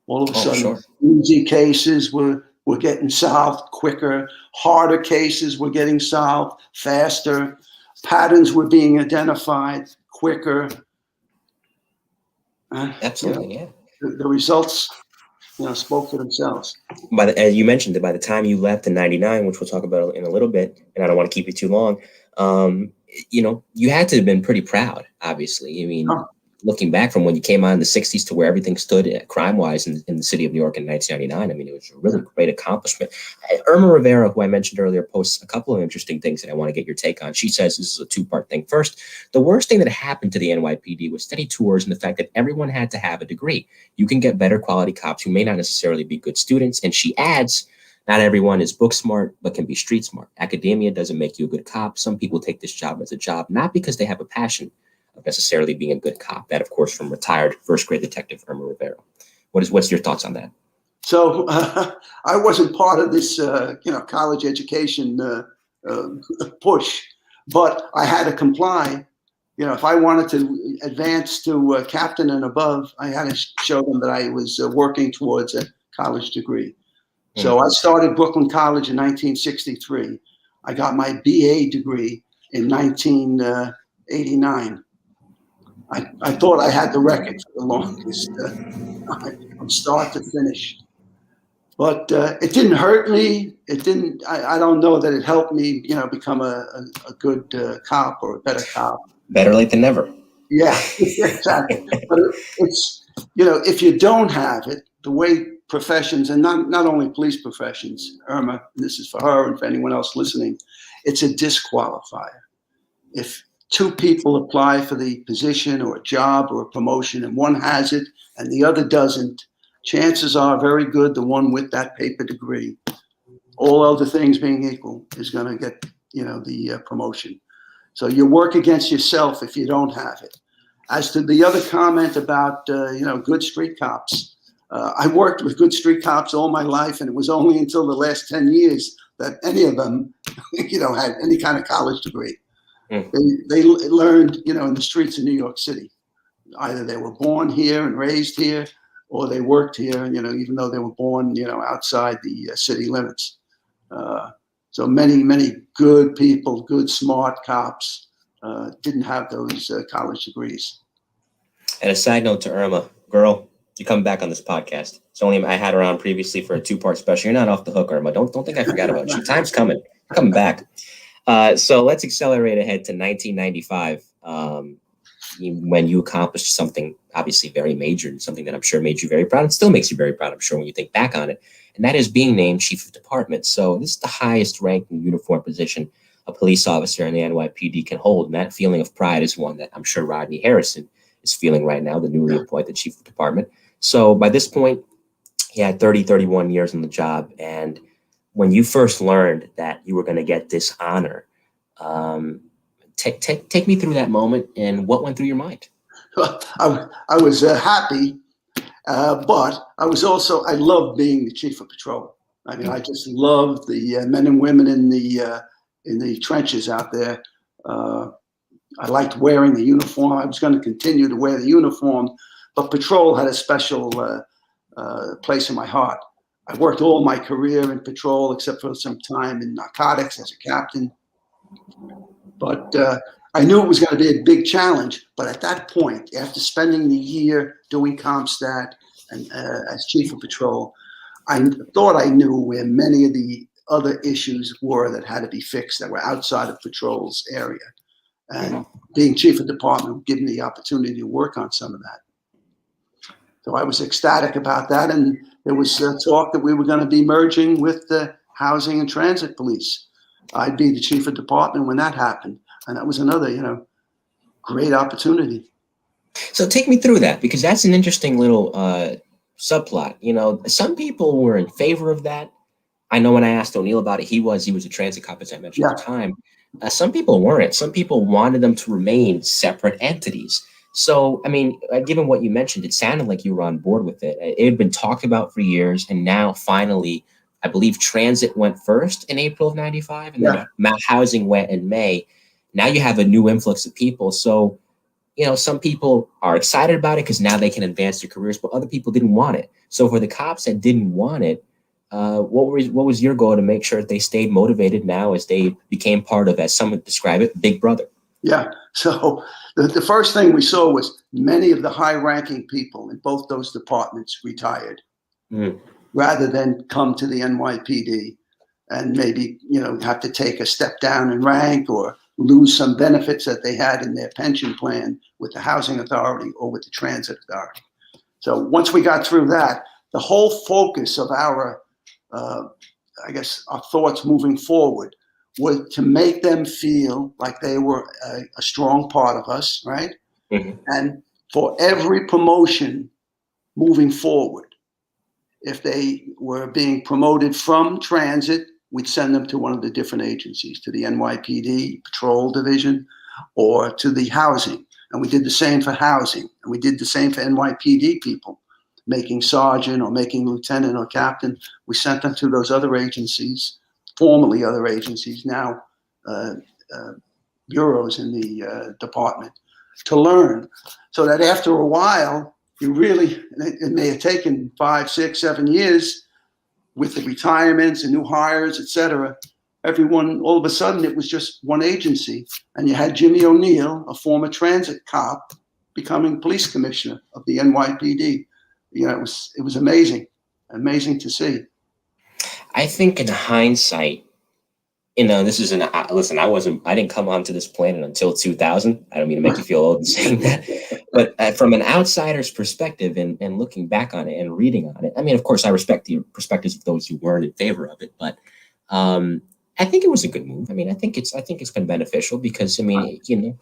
All of a sudden, easy cases were getting solved quicker. Harder cases were getting solved faster. Patterns were being identified quicker. Absolutely, yeah. The results, spoke for themselves. As you mentioned, by the time you left in '99, which we'll talk about in a little bit, and I don't want to keep you too long, you had to have been pretty proud, obviously. I mean, looking back from when you came on in the 60s to where everything stood crime-wise in the city of New York in 1999, I mean, it was a really great accomplishment. Irma Rivera, who I mentioned earlier, posts a couple of interesting things that I want to get your take on. She says this is a two-part thing. First, the worst thing that happened to the NYPD was steady tours and the fact that everyone had to have a degree. You can get better quality cops who may not necessarily be good students. And she adds, not everyone is book smart, but can be street smart. Academia doesn't make you a good cop. Some people take this job as a job, not because they have a passion of necessarily being a good cop. That, of course, from retired first grade detective Irma Rivera. What's your thoughts on that? So I wasn't part of this, college education push, but I had to comply. If I wanted to advance to captain and above, I had to show them that I was working towards a college degree. So I started Brooklyn College in 1963. I got my BA degree in 1989. I thought I had the record for the longest from start to finish. But it didn't hurt me. It didn't. I don't know that it helped me, become a good cop or a better cop. Better late than never. Yeah, exactly. But it's, if you don't have it, the way professions, and not only police professions, Irma, and this is for her and for anyone else listening, it's a disqualifier. If two people apply for the position or a job or a promotion and one has it and the other doesn't, chances are very good the one with that paper degree, all other things being equal, is going to get the promotion. So you work against yourself if you don't have it. As to the other comment about good street cops, I worked with good street cops all my life, and it was only until the last 10 years that any of them, had any kind of college degree. They learned, in the streets of New York City. Either they were born here and raised here, or they worked here, even though they were born, outside the city limits. So many, many good people, good, smart cops didn't have those college degrees. And a side note to Irma, girl, you're coming back on this podcast. It's only I had her on previously for a 2-part special. You're not off the hook, Irma. Don't think I forgot about you. Time's coming. You're coming back. So let's accelerate ahead to 1995, when you accomplished something obviously very major and something that I'm sure made you very proud and still makes you very proud, I'm sure, when you think back on it. And that is being named Chief of Department. So this is the highest ranking uniform position a police officer in the NYPD can hold. And that feeling of pride is one that I'm sure Rodney Harrison is feeling right now, the newly appointed Chief of Department. So by this point, he had 31 years on the job. And when you first learned that you were going to get this honor, take me through that moment and what went through your mind. I was happy, but I was also, I loved being the Chief of Patrol. I mean, I just loved the men and women in the trenches out there. I liked wearing the uniform. I was going to continue to wear the uniform, but patrol had a special place in my heart. I worked all my career in patrol, except for some time in narcotics as a captain. But I knew it was going to be a big challenge. But at that point, after spending the year doing CompStat and as Chief of Patrol, I thought I knew where many of the other issues were that had to be fixed that were outside of patrol's area. And being Chief of Department would give me the opportunity to work on some of that. So I was ecstatic about that. And there was talk that we were going to be merging with the Housing and Transit Police. I'd be the Chief of Department when that happened. And that was another, great opportunity. So take me through that, because that's an interesting little subplot. Some people were in favor of that. I know when I asked O'Neill about it, he was a transit cop, as I mentioned at the time. Some people weren't. Some people wanted them to remain separate entities. So, I mean, given what you mentioned, it sounded like you were on board with it. It had been talked about for years, and now finally, I believe transit went first in April of 95, and then housing went in May. Now you have a new influx of people. So, some people are excited about it because now they can advance their careers, but other people didn't want it. So for the cops that didn't want it, what was your goal to make sure that they stayed motivated now as they became part of, as some would describe it, Big Brother? Yeah. So the first thing we saw was many of the high-ranking people in both those departments retired, rather than come to the NYPD and maybe have to take a step down in rank or lose some benefits that they had in their pension plan with the housing authority or with the transit authority. So once we got through that, the whole focus of our thoughts moving forward was to make them feel like they were a strong part of us, right? Mm-hmm. And for every promotion moving forward, if they were being promoted from transit, we'd send them to one of the different agencies, to the NYPD Patrol Division or to the housing. And we did the same for housing. And we did the same for NYPD people, making sergeant or making lieutenant or captain. We sent them to those other agencies, formerly other agencies, now bureaus in the department, to learn. So that after a while, it may have taken 5, 6, 7 years with the retirements and new hires, et cetera. Everyone, all of a sudden, it was just one agency. And you had Jimmy O'Neill, a former transit cop, becoming police commissioner of the NYPD. It was amazing to see. I think in hindsight, this is listen, I didn't come onto this planet until 2000. I don't mean to make you feel old in saying that, but from an outsider's perspective and looking back on it and reading on it, I mean, of course, I respect the perspectives of those who weren't in favor of it, but I think it was a good move. I mean, I think it's been beneficial because, I mean,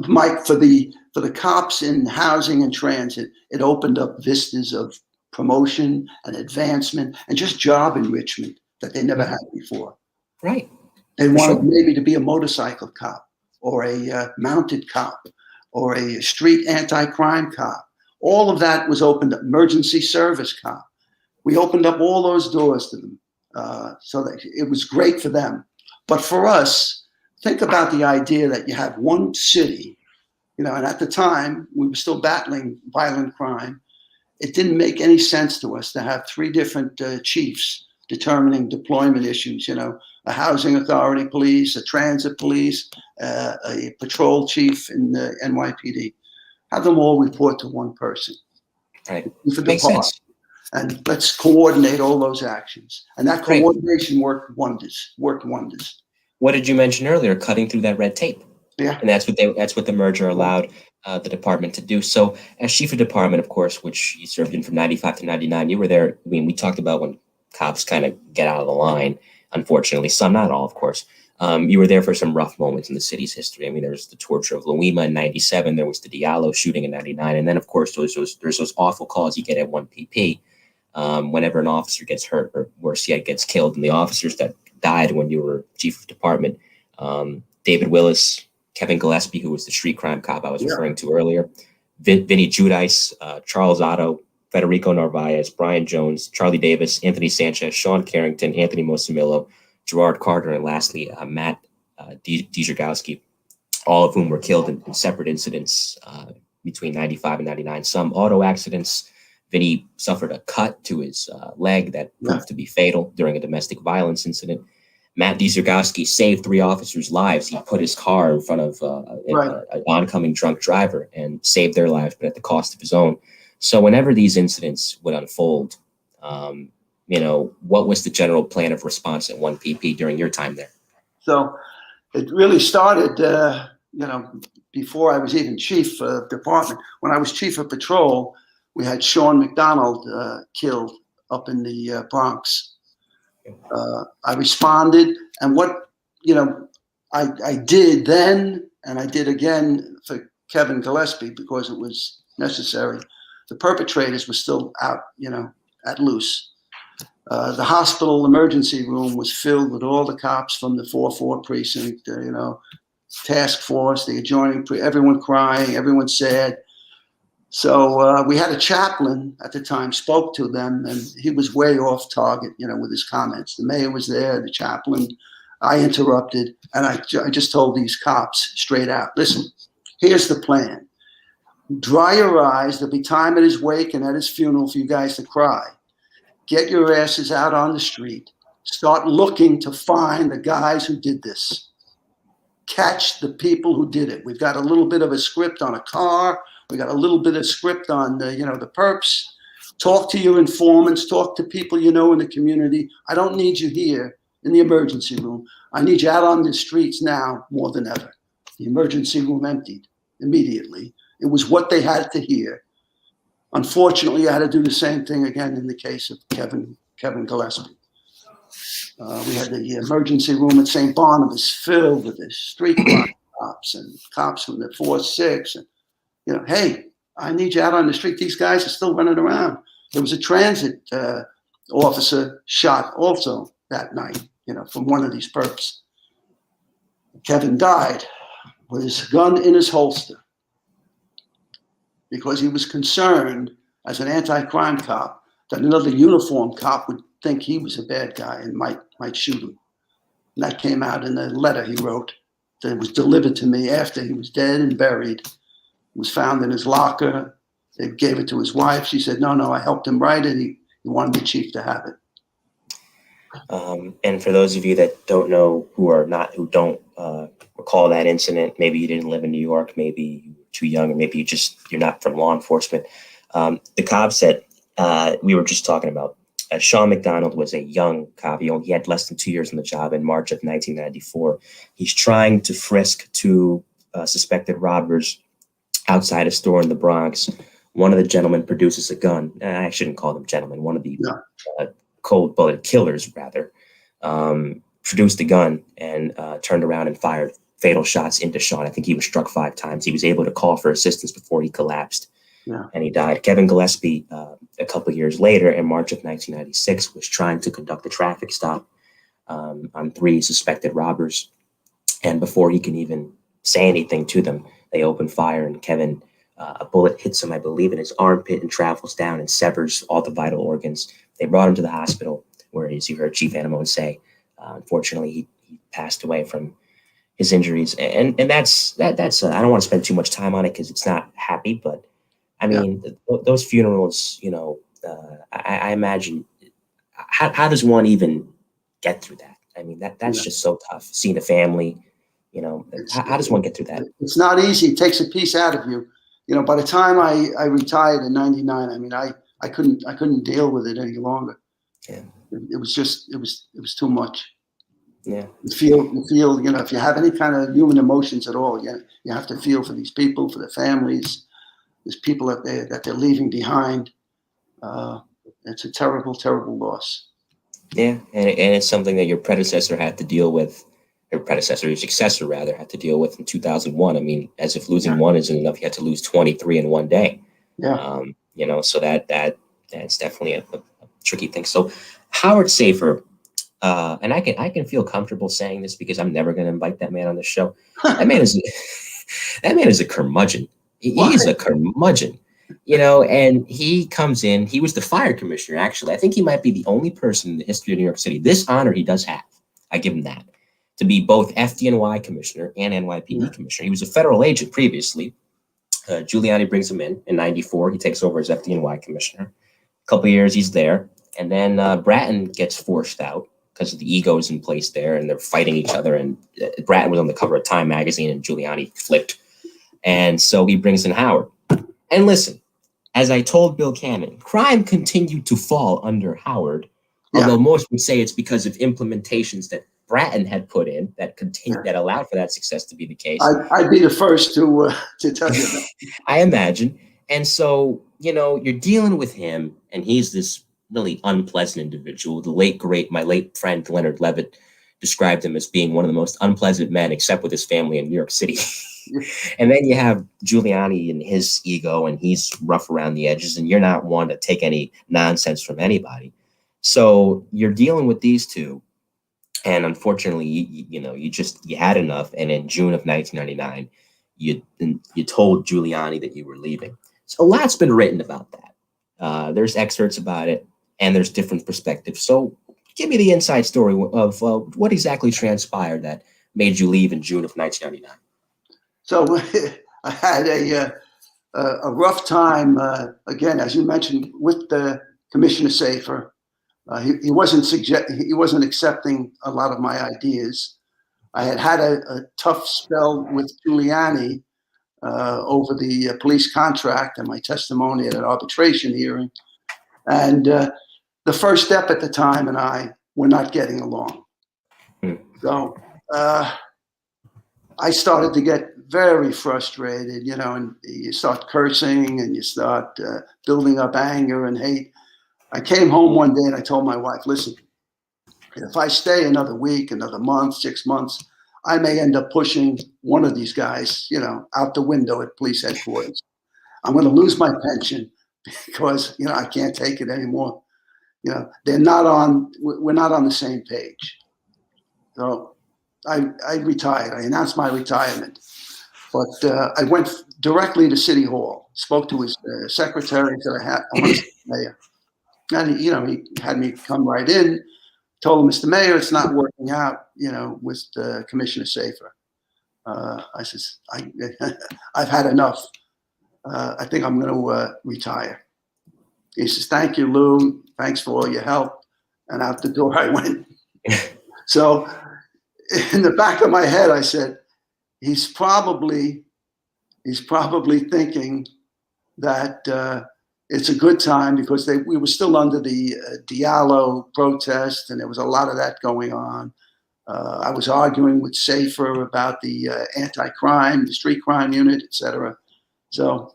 Mike, for the cops in housing and transit, it opened up vistas of promotion and advancement and just job enrichment that they never had before. Right. They wanted maybe to be a motorcycle cop or a mounted cop or a street anti-crime cop All of that was opened up. Emergency service cop. We opened up all those doors to them. So that it was great for them. But for us, think about the idea that you have one city, and at the time we were still battling violent crime. It didn't make any sense to us to have three different chiefs determining deployment issues, a housing authority police, a transit police, a patrol chief in the NYPD. Have them all report to one person. Right. For Makes sense. And let's coordinate all those actions. And that Great. coordination worked wonders. What did you mention earlier? Cutting through that red tape. Yeah. And that's what the merger allowed the department to do. So as chief of department, of course, which you served in from 95 to 99, you were there. I mean, we talked about when cops kind of get out of the line, unfortunately, some, not all, of course. You were there for some rough moments in the city's history. I mean, there was the torture of Louima in 97. There was the Diallo shooting in 99. And then, of course, there's those awful calls you get at 1PP whenever an officer gets hurt or worse yet gets killed. And the officers that died when you were chief of department, David Willis, Kevin Gillespie, who was the street crime cop I was referring to earlier, Vinny Giudice, Charles Otto, Federico Narvaez, Brian Jones, Charlie Davis, Anthony Sanchez, Sean Carrington, Anthony Mosamillo, Gerard Carter, and lastly, Matt Dziergowski, all of whom were killed in separate incidents between 95 and 99. Some auto accidents. Vinny suffered a cut to his leg that proved to be fatal during a domestic violence incident. Matt Dziergowski saved 3 officers' lives. He put his car in front of an oncoming drunk driver and saved their lives, but at the cost of his own. So whenever these incidents would unfold, what was the general plan of response at 1PP during your time there? So it really started, before I was even chief of department. When I was chief of patrol, we had Sean McDonald killed up in the Bronx. I responded, and what I did then, and I did again for Kevin Gillespie because it was necessary. The perpetrators were still out, at loose. The hospital emergency room was filled with all the cops from the 4-4 precinct, task force, the adjoining, everyone crying, everyone sad. So we had a chaplain at the time, spoke to them, and he was way off target, with his comments. The mayor was there, the chaplain. I interrupted, and I just told these cops straight out, listen, here's the plan. Dry your eyes. There'll be time at his wake and at his funeral for you guys to cry. Get your asses out on the street. Start looking to find the guys who did this. Catch the people who did it. We've got a little bit of a script on a car. We got a little bit of script on the perps. Talk to your informants. Talk to people in the community. I don't need you here in the emergency room. I need you out on the streets now more than ever. The emergency room emptied immediately. It was what they had to hear. Unfortunately, I had to do the same thing again in the case of Kevin Gillespie. We had the emergency room at St. Barnabas filled with the street crime cops and cops from the 4-6. And, hey, I need you out on the street. These guys are still running around. There was a transit officer shot also that night, from one of these perps. Kevin died with his gun in his holster because he was concerned as an anti-crime cop that another uniformed cop would think he was a bad guy and might shoot him. And that came out in a letter he wrote that was delivered to me after he was dead and buried. It was found in his locker. They gave it to his wife. She said, no, I helped him write it. He wanted the chief to have it. And for those of you that don't know, who don't recall that incident, maybe you didn't live in New York, maybe you were too young, or maybe you're not from law enforcement. The cops that we were just talking about, Sean McDonald was a young cop. He had less than 2 years on the job in March of 1994. He's trying to frisk 2 suspected robbers outside a store in the Bronx. One of the gentlemen produces a gun. I shouldn't call them gentlemen. One of the cold bullet killers, rather, produced a gun and turned around and fired fatal shots into Sean. I think he was struck 5 times. He was able to call for assistance before he collapsed. Yeah. And he died. Kevin Gillespie, a couple of years later, in March of 1996, was trying to conduct a traffic stop on 3 suspected robbers. And before he can even say anything to them, they opened fire, and Kevin A bullet hits him, I believe, in his armpit and travels down and severs all the vital organs. They brought him to the hospital, where, as you heard Chief Anemone say, unfortunately, he passed away from his injuries. And that's I don't want to spend too much time on it because it's not happy, but I mean, those funerals, I imagine, how does one even get through that? I mean, that's just so tough. Seeing the family, how does one get through that? It's not easy. It takes a piece out of you. By the time I retired in '99, I mean, I couldn't deal with it any longer. Yeah. It was too much. Yeah. You feel, if you have any kind of human emotions at all, you have to feel for these people, for their families, these people that they're leaving behind. It's a terrible, terrible loss. Yeah, and it's something that your predecessor had to deal with. Your successor rather, had to deal with in 2001. I mean, as if losing one isn't enough, you had to lose 23 in one day. Yeah. So that's definitely a tricky thing. So Howard Safir, and I can feel comfortable saying this because I'm never going to invite that man on the show. That man is a curmudgeon. He's a curmudgeon. And he comes in. He was the fire commissioner, actually. I think he might be the only person in the history of New York City. This honor he does have. I give him that. To be both FDNY commissioner and NYPD commissioner. He was a federal agent previously. Giuliani brings him in '94. He takes over as FDNY commissioner. A couple of years he's there. And then Bratton gets forced out because of the egos in place there, and they're fighting each other. And Bratton was on the cover of Time magazine, and Giuliani flipped. And so he brings in Howard. And listen, as I told Bill Cannon, crime continued to fall under Howard, although most would say it's because of implementations that Bratton had put in that allowed for that success to be the case. I'd be the first to tell you that. I imagine. And so, you're dealing with him, and he's this really unpleasant individual. My late friend Leonard Levitt described him as being one of the most unpleasant men, except with his family in New York City. And then you have Giuliani and his ego, and he's rough around the edges, and you're not one to take any nonsense from anybody. So you're dealing with these two. And unfortunately, you had enough. And in June of 1999, you told Giuliani that you were leaving. So a lot's been written about that. There's excerpts about it, and there's different perspectives. So give me the inside story of what exactly transpired that made you leave in June of 1999. So I had a rough time, again, as you mentioned, with the Commissioner Safir. He wasn't accepting a lot of my ideas. I had a tough spell with Giuliani over the police contract and my testimony at an arbitration hearing. And the First Step at the time and I were not getting along. So I started to get very frustrated, and you start cursing and you start building up anger and hate. I came home one day and I told my wife, listen, if I stay another week, another month, 6 months, I may end up pushing one of these guys, out the window at police headquarters. I'm going to lose my pension because, I can't take it anymore. We're not on the same page. So I retired. I announced my retirement. But I went directly to City Hall, spoke to his secretary, said I want to see the mayor. And he had me come right in, told him, Mr. Mayor, it's not working out, with Commissioner Safir. I says, I've had enough. I think I'm going to retire. He says, thank you, Lou. Thanks for all your help. And out the door I went. So in the back of my head, I said, he's probably thinking that it's a good time because we were still under the Diallo protest, and there was a lot of that going on. I was arguing with Safir about the anti-crime, the street crime unit, etc. So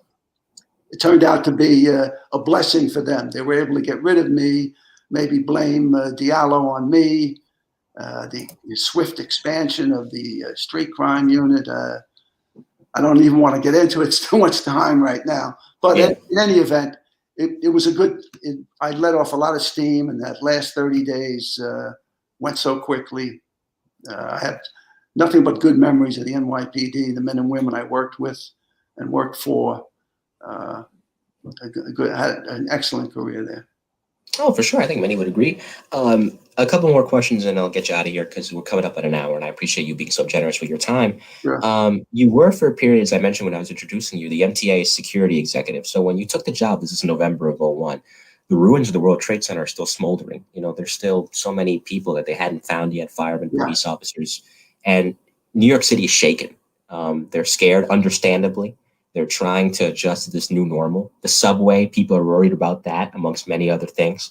it turned out to be a blessing for them. They were able to get rid of me, maybe blame Diallo on me, the swift expansion of the street crime unit. I don't even want to get into it. It's too much time right now. But in any event, it was I let off a lot of steam, and that last 30 days went so quickly. I had nothing but good memories of the NYPD, the men and women I worked with and worked for. Had an excellent career there. Oh, for sure. I think many would agree. A couple more questions and I'll get you out of here because we're coming up at an hour and I appreciate you being so generous with your time. Sure. You were for a period, as I mentioned when I was introducing you, the MTA security executive. So when you took the job, this is November of '01, the ruins of the World Trade Center are still smoldering. You know, there's still so many people that they hadn't found yet, firemen, police officers, and New York City is shaken. They're scared, understandably. They're trying to adjust to this new normal. The subway, people are worried about that, amongst many other things.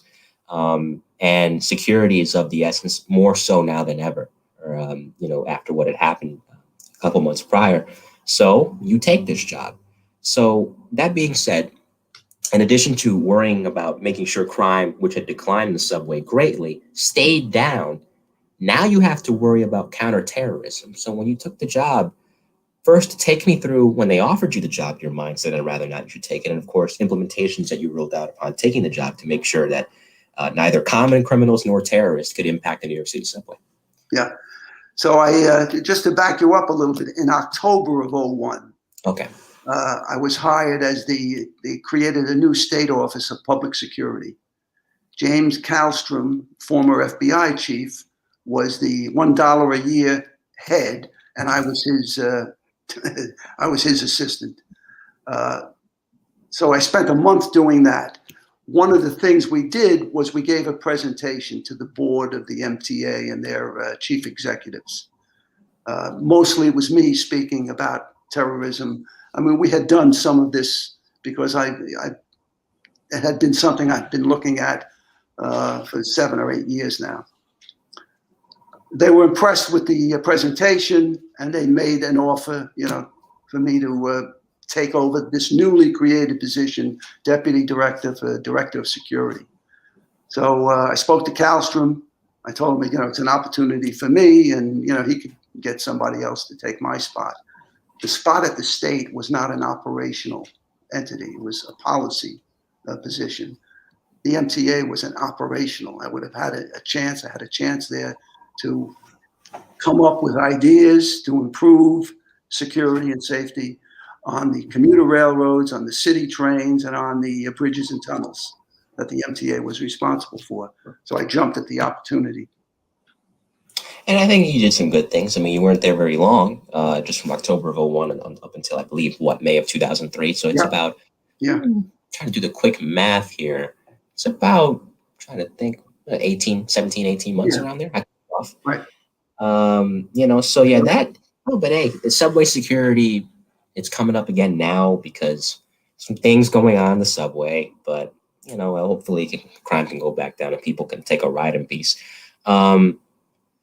And security is of the essence, more so now than ever, or, after what had happened a couple months prior. So you take this job. So that being said, in addition to worrying about making sure crime, which had declined in the subway greatly, stayed down, now you have to worry about counterterrorism. So when you took the job, first, take me through when they offered you the job, your mindset and rather not you take it. And of course, implementations that you ruled out upon taking the job to make sure that neither common criminals nor terrorists could impact the New York City subway. Yeah. So I just to back you up a little bit, in October of '01, Okay. I was hired as they created a new state office of public security. James Kallstrom, former FBI chief, was the $1 a year head, and I was his assistant. So I spent a month doing that. One of the things we did was we gave a presentation to the board of the MTA and their chief executives. Mostly it was me speaking about terrorism. I mean, we had done some of this because it had been something I'd been looking at for 7 or 8 years now. They were impressed with the presentation and they made an offer, for me to take over this newly created position, deputy director for director of security. So I spoke to Kallstrom. I told him, it's an opportunity for me, and he could get somebody else to take my spot. The spot at the state was not an operational entity; it was a policy position. The MTA was an operational. I would have had a chance. I had a chance there to come up with ideas to improve security and safety on the commuter railroads, on the city trains, and on the bridges and tunnels that the MTA was responsible for. So I jumped at the opportunity. And I think you did some good things. I mean, you weren't there very long, just from October of '01 up until, I believe, May of 2003. So it's about, trying to do the quick math here. It's about, trying to think, 17, 18 months around there. I cut off. Right. So yeah, but hey, the subway security, it's coming up again now because some things going on in the subway, but hopefully crime can go back down and people can take a ride in peace.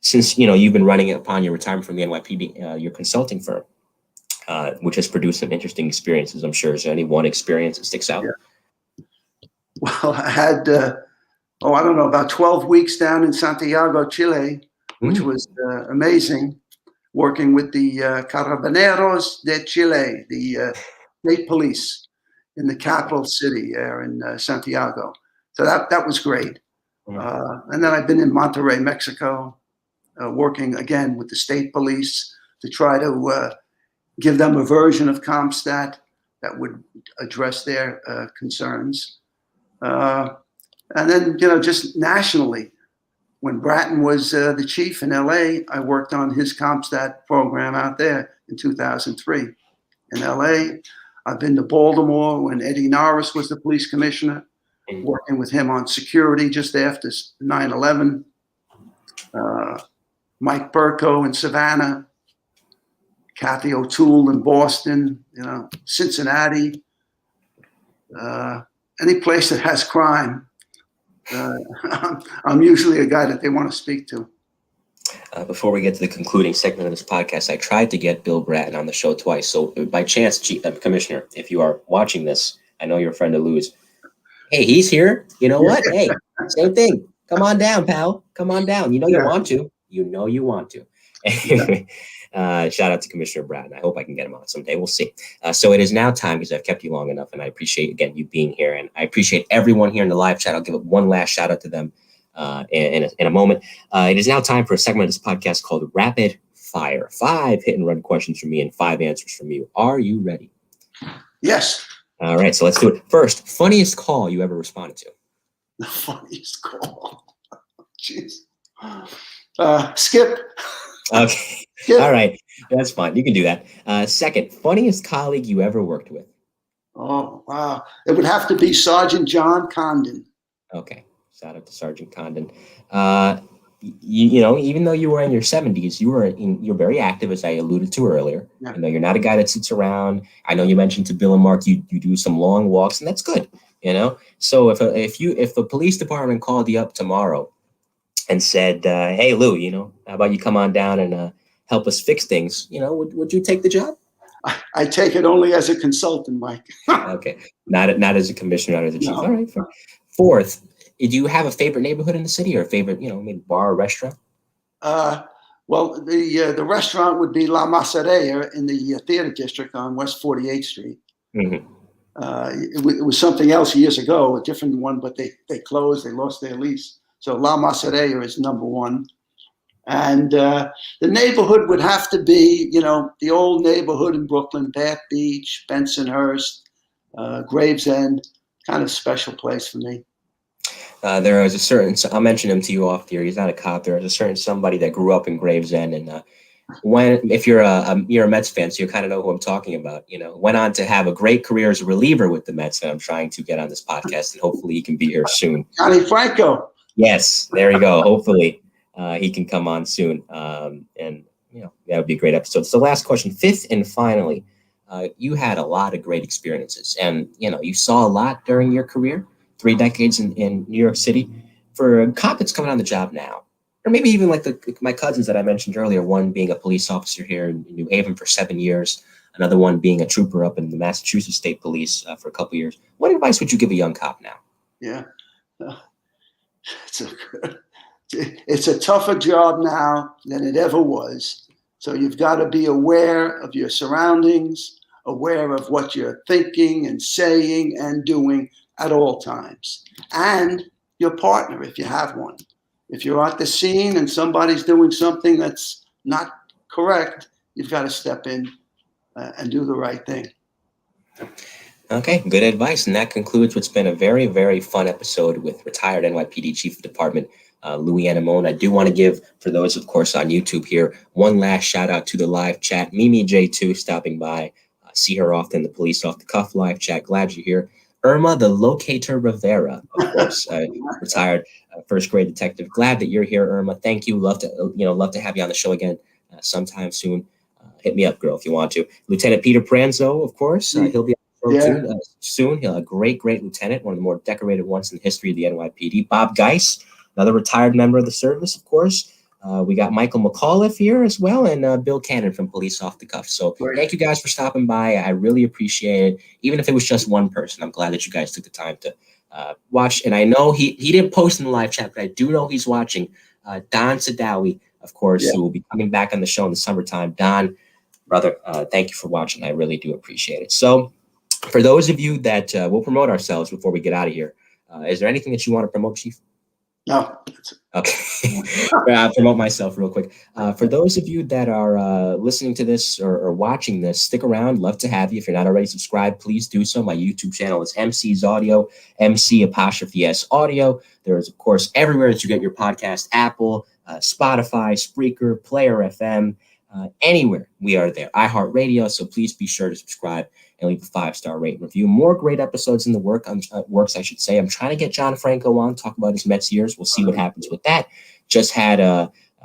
Since you've been running it upon your retirement from the NYPD, your consulting firm, which has produced some interesting experiences, I'm sure. Is there any one experience that sticks out? Yeah. Well, I had I don't know, about 12 weeks down in Santiago, Chile, which was amazing, working with the Carabineros de Chile, the state police in the capital city there in Santiago. So that was great. And then I've been in Monterrey, Mexico, working again with the state police to try to give them a version of CompStat that would address their concerns. And then, just nationally, when Bratton was the chief in LA, I worked on his CompStat program out there in 2003. In LA, I've been to Baltimore when Eddie Norris was the police commissioner, working with him on security just after 9/11. Mike Burko in Savannah, Kathy O'Toole in Boston, Cincinnati, any place that has crime. I'm usually a guy that they want to speak to. Before we get to the concluding segment of this podcast, I tried to get Bill Bratton on the show twice. So by chance, Commissioner, if you are watching this, I know you're a friend of Lou's. Hey, he's here. You know what? Hey, same thing. Come on down, pal. Come on down. You want to. You want to. Shout out to Commissioner Bratton. I hope I can get him on someday. We'll see. So it is now time, because I've kept you long enough, and I appreciate, again, you being here. And I appreciate everyone here in the live chat. I'll give one last shout out to them in a moment. It is now time for a segment of this podcast called Rapid Fire. 5 hit and run questions from me and 5 answers from you. Are you ready? Yes. All right, so let's do it. First, funniest call you ever responded to. The funniest call. Jeez. Skip. Okay. Skip. All right. That's fine. You can do that. Second, funniest colleague you ever worked with. Oh, wow. It would have to be Sergeant John Condon. Okay. Shout out to Sergeant Condon. You know, even though you were in your 70s, you're very active, as I alluded to earlier. Yeah. You know, you're not a guy that sits around. I know you mentioned to Bill and Mark you do some long walks, and that's good. You know, so if the police department called you up tomorrow and said, "Hey Lou, you know, how about you come on down and help us fix things?" You know, would you take the job? I take it only as a consultant, Mike. Okay, not as a commissioner, not as a chief. No. All right. Fair. Fourth, do you have a favorite neighborhood in the city or a favorite, you know, maybe bar or restaurant? Well, the restaurant would be La Macerea in the theater district on West 48th Street. Mm-hmm. It was something else years ago, a different one, but they closed. They lost their lease. So La Macerea is number one. And the neighborhood would have to be, you know, the old neighborhood in Brooklyn, Bath Beach, Bensonhurst, Gravesend, kind of special place for me. There is a certain, I'll mention him to you off the air. He's not a cop. There is a certain somebody that grew up in Gravesend, and if you're a Mets fan, so you kind of know who I'm talking about. You know, went on to have a great career as a reliever with the Mets, and I'm trying to get on this podcast, and hopefully he can be here soon. Johnny Franco. Yes, there you go. Hopefully he can come on soon, and you know that would be a great episode. So, last question, fifth and finally, you had a lot of great experiences, and you know you saw a lot during your career. 3 decades in New York City. For a cop that's coming on the job now, or maybe even like my cousins that I mentioned earlier, one being a police officer here in New Haven for 7 years, another one being a trooper up in the Massachusetts State Police for a couple of years. What advice would you give a young cop now? Yeah, it's a tougher job now than it ever was. So you've got to be aware of your surroundings, aware of what you're thinking and saying and doing at all times, and your partner, if you have one. If you're at the scene and somebody's doing something that's not correct, you've got to step in and do the right thing. Okay, good advice. And that concludes what's been a very, very fun episode with retired NYPD Chief of Department Louis Anemone. I do want to give, for those, of course, on YouTube here, one last shout out to the live chat. Mimi J2 stopping by. See her often, the Police Off the Cuff live chat. Glad you're here. Irma, the Locator Rivera, of course, retired first grade detective. Glad that you're here, Irma. Thank you. Love to have you on the show again sometime soon. Hit me up, girl, if you want to. Lieutenant Peter Pranzo, of course, he'll be on the show soon. He'll a great lieutenant, one of the more decorated ones in the history of the NYPD. Bob Geis, another retired member of the service, of course. We got Michael McAuliffe here as well, and Bill Cannon from Police Off the Cuff. So thank you guys for stopping by. I really appreciate it. Even if it was just one person, I'm glad that you guys took the time to watch. And I know he didn't post in the live chat, but I do know he's watching. Don Sadawi, of course, who will be coming back on the show in the summertime. Don, brother, thank you for watching. I really do appreciate it. So for those of you that we'll promote ourselves before we get out of here, is there anything that you want to promote, Chief? No. Okay. I'll promote myself real quick. For those of you that are listening to this or watching this, stick around. Love to have you. If you're not already subscribed, please do so. My YouTube channel is MC's Audio, MC''S Audio. There is, of course, everywhere that you get your podcast, Apple, Spotify, Spreaker, Player FM, anywhere we are there. iHeartRadio. So please be sure to subscribe and leave a 5-star rate and review. More great episodes in the works, I should say. I'm trying to get John Franco on, talk about his Mets years. We'll see what happens with that. Just had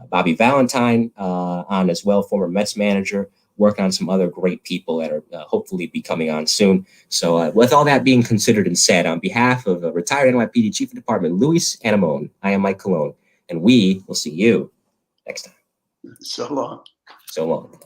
Bobby Valentine on as well, former Mets manager, working on some other great people that are hopefully be coming on soon. So with all that being considered and said, on behalf of retired NYPD Chief of Department Louis Anemone, I am Mike Colon, and we will see you next time. So long. So long.